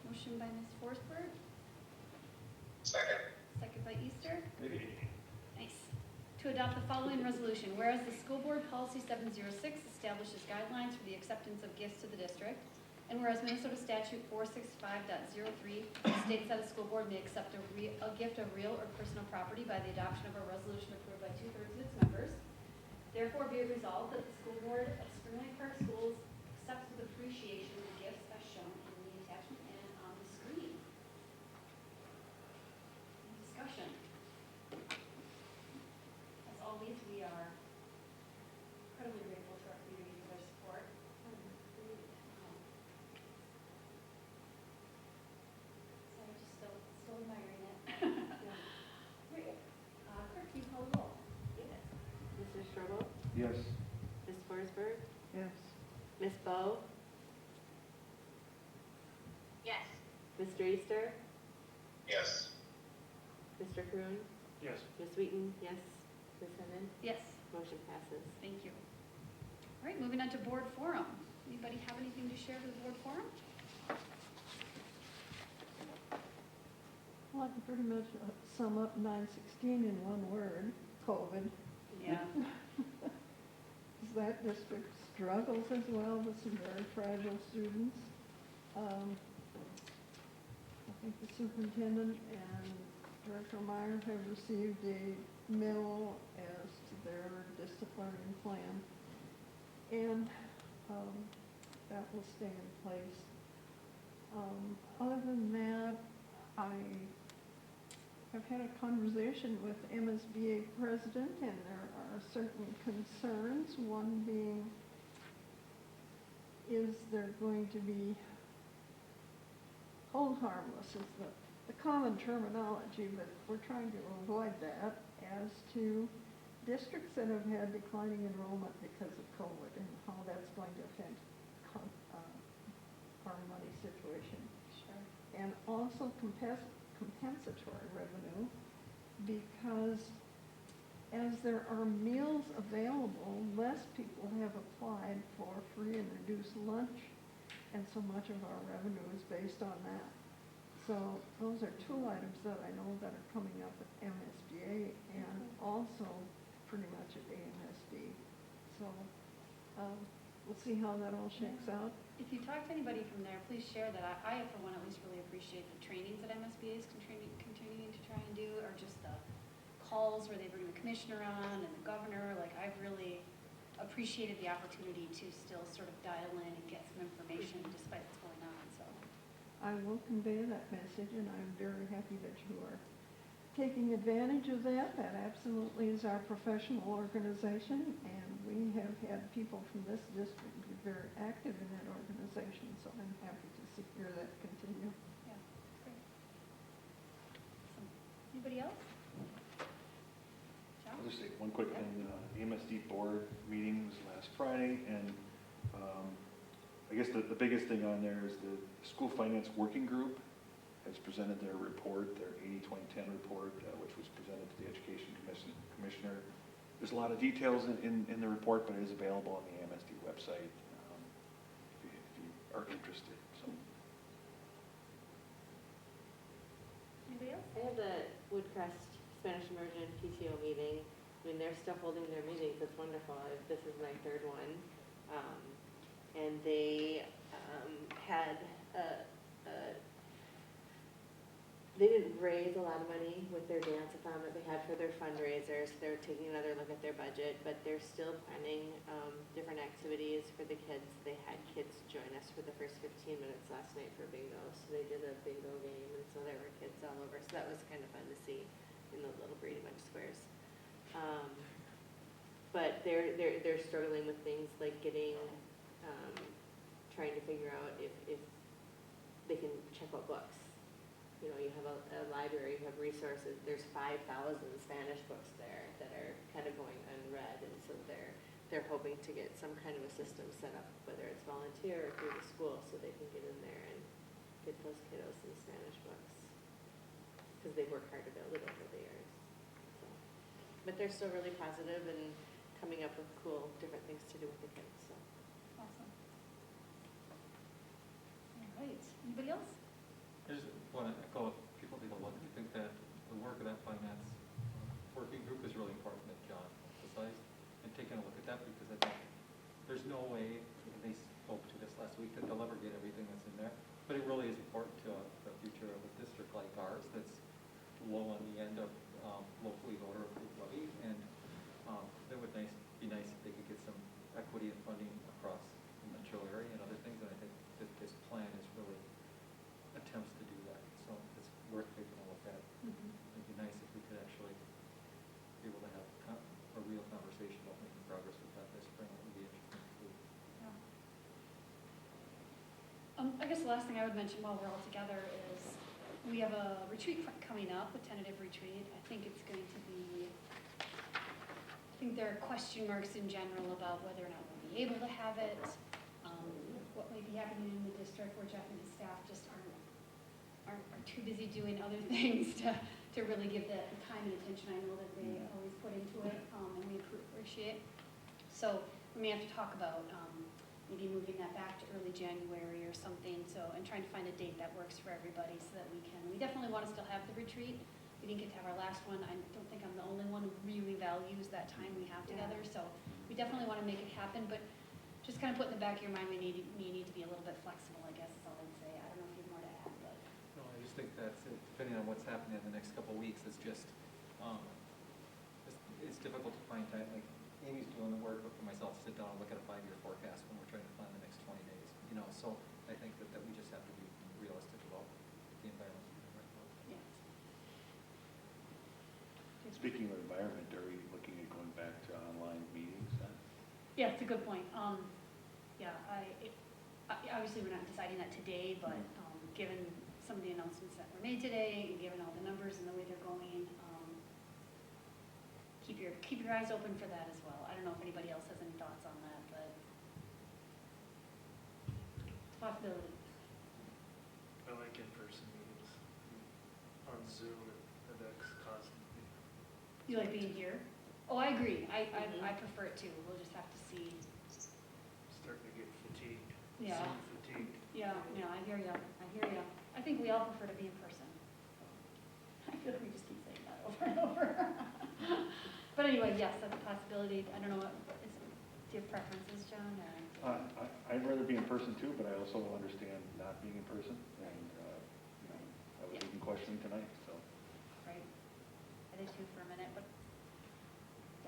Motion by Ms. Forsberg, Second. second by Easter. Nice. To adopt the following resolution, whereas the School Board Policy 706 establishes guidelines for the acceptance of gifts to the district, and whereas Minnesota Statute 465.03 states that a school board may accept a gift of real or personal property by the adoption of a resolution approved by 2/3 of its members, therefore be it resolved that the school board of Spring Lake Park Schools accepts with appreciation the gifts as shown in the attachment and on the screen. Any discussion? As always, we are incredibly grateful Yes. Ms. Forsberg, Yes. Ms. Bowe, Yes. Mr. Easter, Yes. Mr. Kroon, Yes. Ms. Wheaton, yes, Ms. Hennen, Yes, motion passes. thank you. All right, moving on to board forum. Anybody have anything to share for the board forum? Well, I can pretty much sum up 916 in one word, COVID. Yeah. That district struggles as well with some very fragile students. I think the superintendent and Director Meyer have received a memo as to their disciplinary plan. And that will stay in place. Other than that, I have had a conversation with MSBA president, and there are certain concerns. One being, is there going to be hold harmless is the common terminology, but we're trying to avoid that as to districts that have had declining enrollment because of COVID and how that's going to affect our money situation. Sure. And also compensatory revenue, because as there are meals available, less people have applied for free and reduced lunch, and so much of our revenue is based on that. So those are two items that I know that are coming up at MSBA and also pretty much at AMSD. So we'll see how that all shakes out. If you talk to anybody from there, please share that. I for one, at least really appreciate the trainings that MSBA is continuing to try and do, or just the calls where they bring the commissioner on and the governor. Like, I've really appreciated the opportunity to still sort of dial in and get some information despite what's going on, so. I will convey that message, and I'm very happy that you are taking advantage of that. That absolutely is our professional organization, and we have had people from this district be very active in that organization, so I'm happy to hear that continue. Yeah, great. Awesome. Anybody else? John? I'll just say one quick thing. The MSD board meeting was last Friday, and I guess the biggest thing on there is the school finance working group has presented their report, their 80-20-10 report, which was presented to the Education Commissioner. There's a lot of details in the report, but it is available on the MSD website if you are interested. So. Anybody else? I have the Woodcrest Spanish Immersion PTO meeting. I mean, they're still holding their meetings. It's wonderful. This is my third one. And they had they didn't raise a lot of money with their dance-a-thon that they had for their fundraisers. They're taking another look at their budget, but they're still planning different activities for the kids. They had kids join us for the first 15 minutes last night for bingo. So they did a bingo game, and so there were kids all over. So that was kind of fun to see in the little Brady Bunch squares. But they're struggling with things like getting, trying to figure out if they can check out books. You know, you have a library, you have resources. There's 5,000 Spanish books there that are kind of going unread, and so they're hoping to get some kind of a system set up, whether it's volunteer or through the school, so they can get in there and get those kiddos some Spanish books, because they've worked hard to build it over the years. So, but they're still really positive and coming up with cool different things to do with the kids. So. Awesome. All right. Anybody else? I just want to echo people take a look. I think that the work of that finance working group is really important that John emphasized, and taking a look at that, because I think there's no way, and they spoke to this last week, that they'll ever get everything that's in there. But it really is important to the future of a district like ours that's low on the end of locally voter approved levies, and it would be nice if they could get some equity and funding across the metro area and other things, and I think that this plan is really attempts to do that, so it's worth taking a look at. It'd be nice if we could actually be able to have a real conversation about making progress with that this spring. It would be interesting to do. I guess the last thing I would mention while we're all together is we have a retreat coming up, a tentative retreat. I think it's going to be think there are question marks in general about whether or not we'll be able to have it, what might be happening in the district where Jeff and his staff just are too busy doing other things to really give the time and attention I know that they always put into it, and we appreciate. So we may have to talk about maybe moving that back to early January or something, and trying to find a date that works for everybody so that we definitely want to still have the retreat. We didn't get to have our last one. I don't think I'm the only one who really values that time we have together, so we definitely want to make it happen, but just kind of put in the back of your mind, we need to be a little bit flexible, I guess is all I'd say. I don't know if you have more to add, but. No, I just think that's it, depending on what's happening in the next couple of weeks, it's just, it's difficult to find time, like, Amy's doing the work, but for myself, to sit down and look at a 5-year forecast when we're trying to plan the next 20 days, so I think that we just have to be realistic about the environment we're in right now. Yeah. Speaking of environment, are we looking at going back to online meetings then? Yeah, it's a good point. Obviously, we're not deciding that today, but given some of the announcements that were made today, and given all the numbers and the way they're going, keep your eyes open for that as well. I don't know if anybody else has any thoughts on that, but it's a possibility. I like in-person meetings on Zoom and X constantly. You like being here? Oh, I agree. I prefer it too. We'll just have to see. Starting to get fatigued. Yeah. Zoom fatigue. Yeah, I hear ya. I think we all prefer to be in person. I feel like we just keep saying that over and over. But anyway, yes, that's a possibility. I don't know, do you have preferences, John, or? I'd rather be in person too, but I also understand not being in person, and, I was even questioning tonight, so. Right. I did too for a minute, but,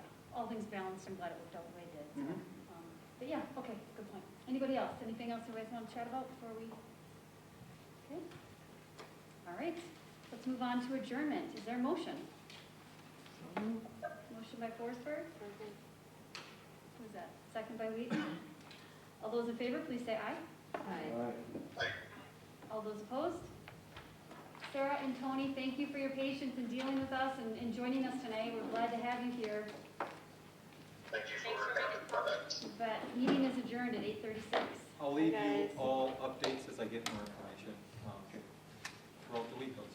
yeah, all things balanced, I'm glad it worked out the way it did. So, but yeah, okay, good point. Anybody else? Anything else you guys want to chat about before we? Okay. All right, let's move on to adjournment. Is there a motion? Motion by Forsberg? Who is that? Second by Wheaton? All those in favor, please say aye. Aye. All those opposed? Sarah and Tony, thank you for your patience in dealing with us and joining us tonight. We're glad to have you here. Thank you for coming. But meeting is adjourned at 8:36. I'll leave you all updates as I get more information throughout the week, okay?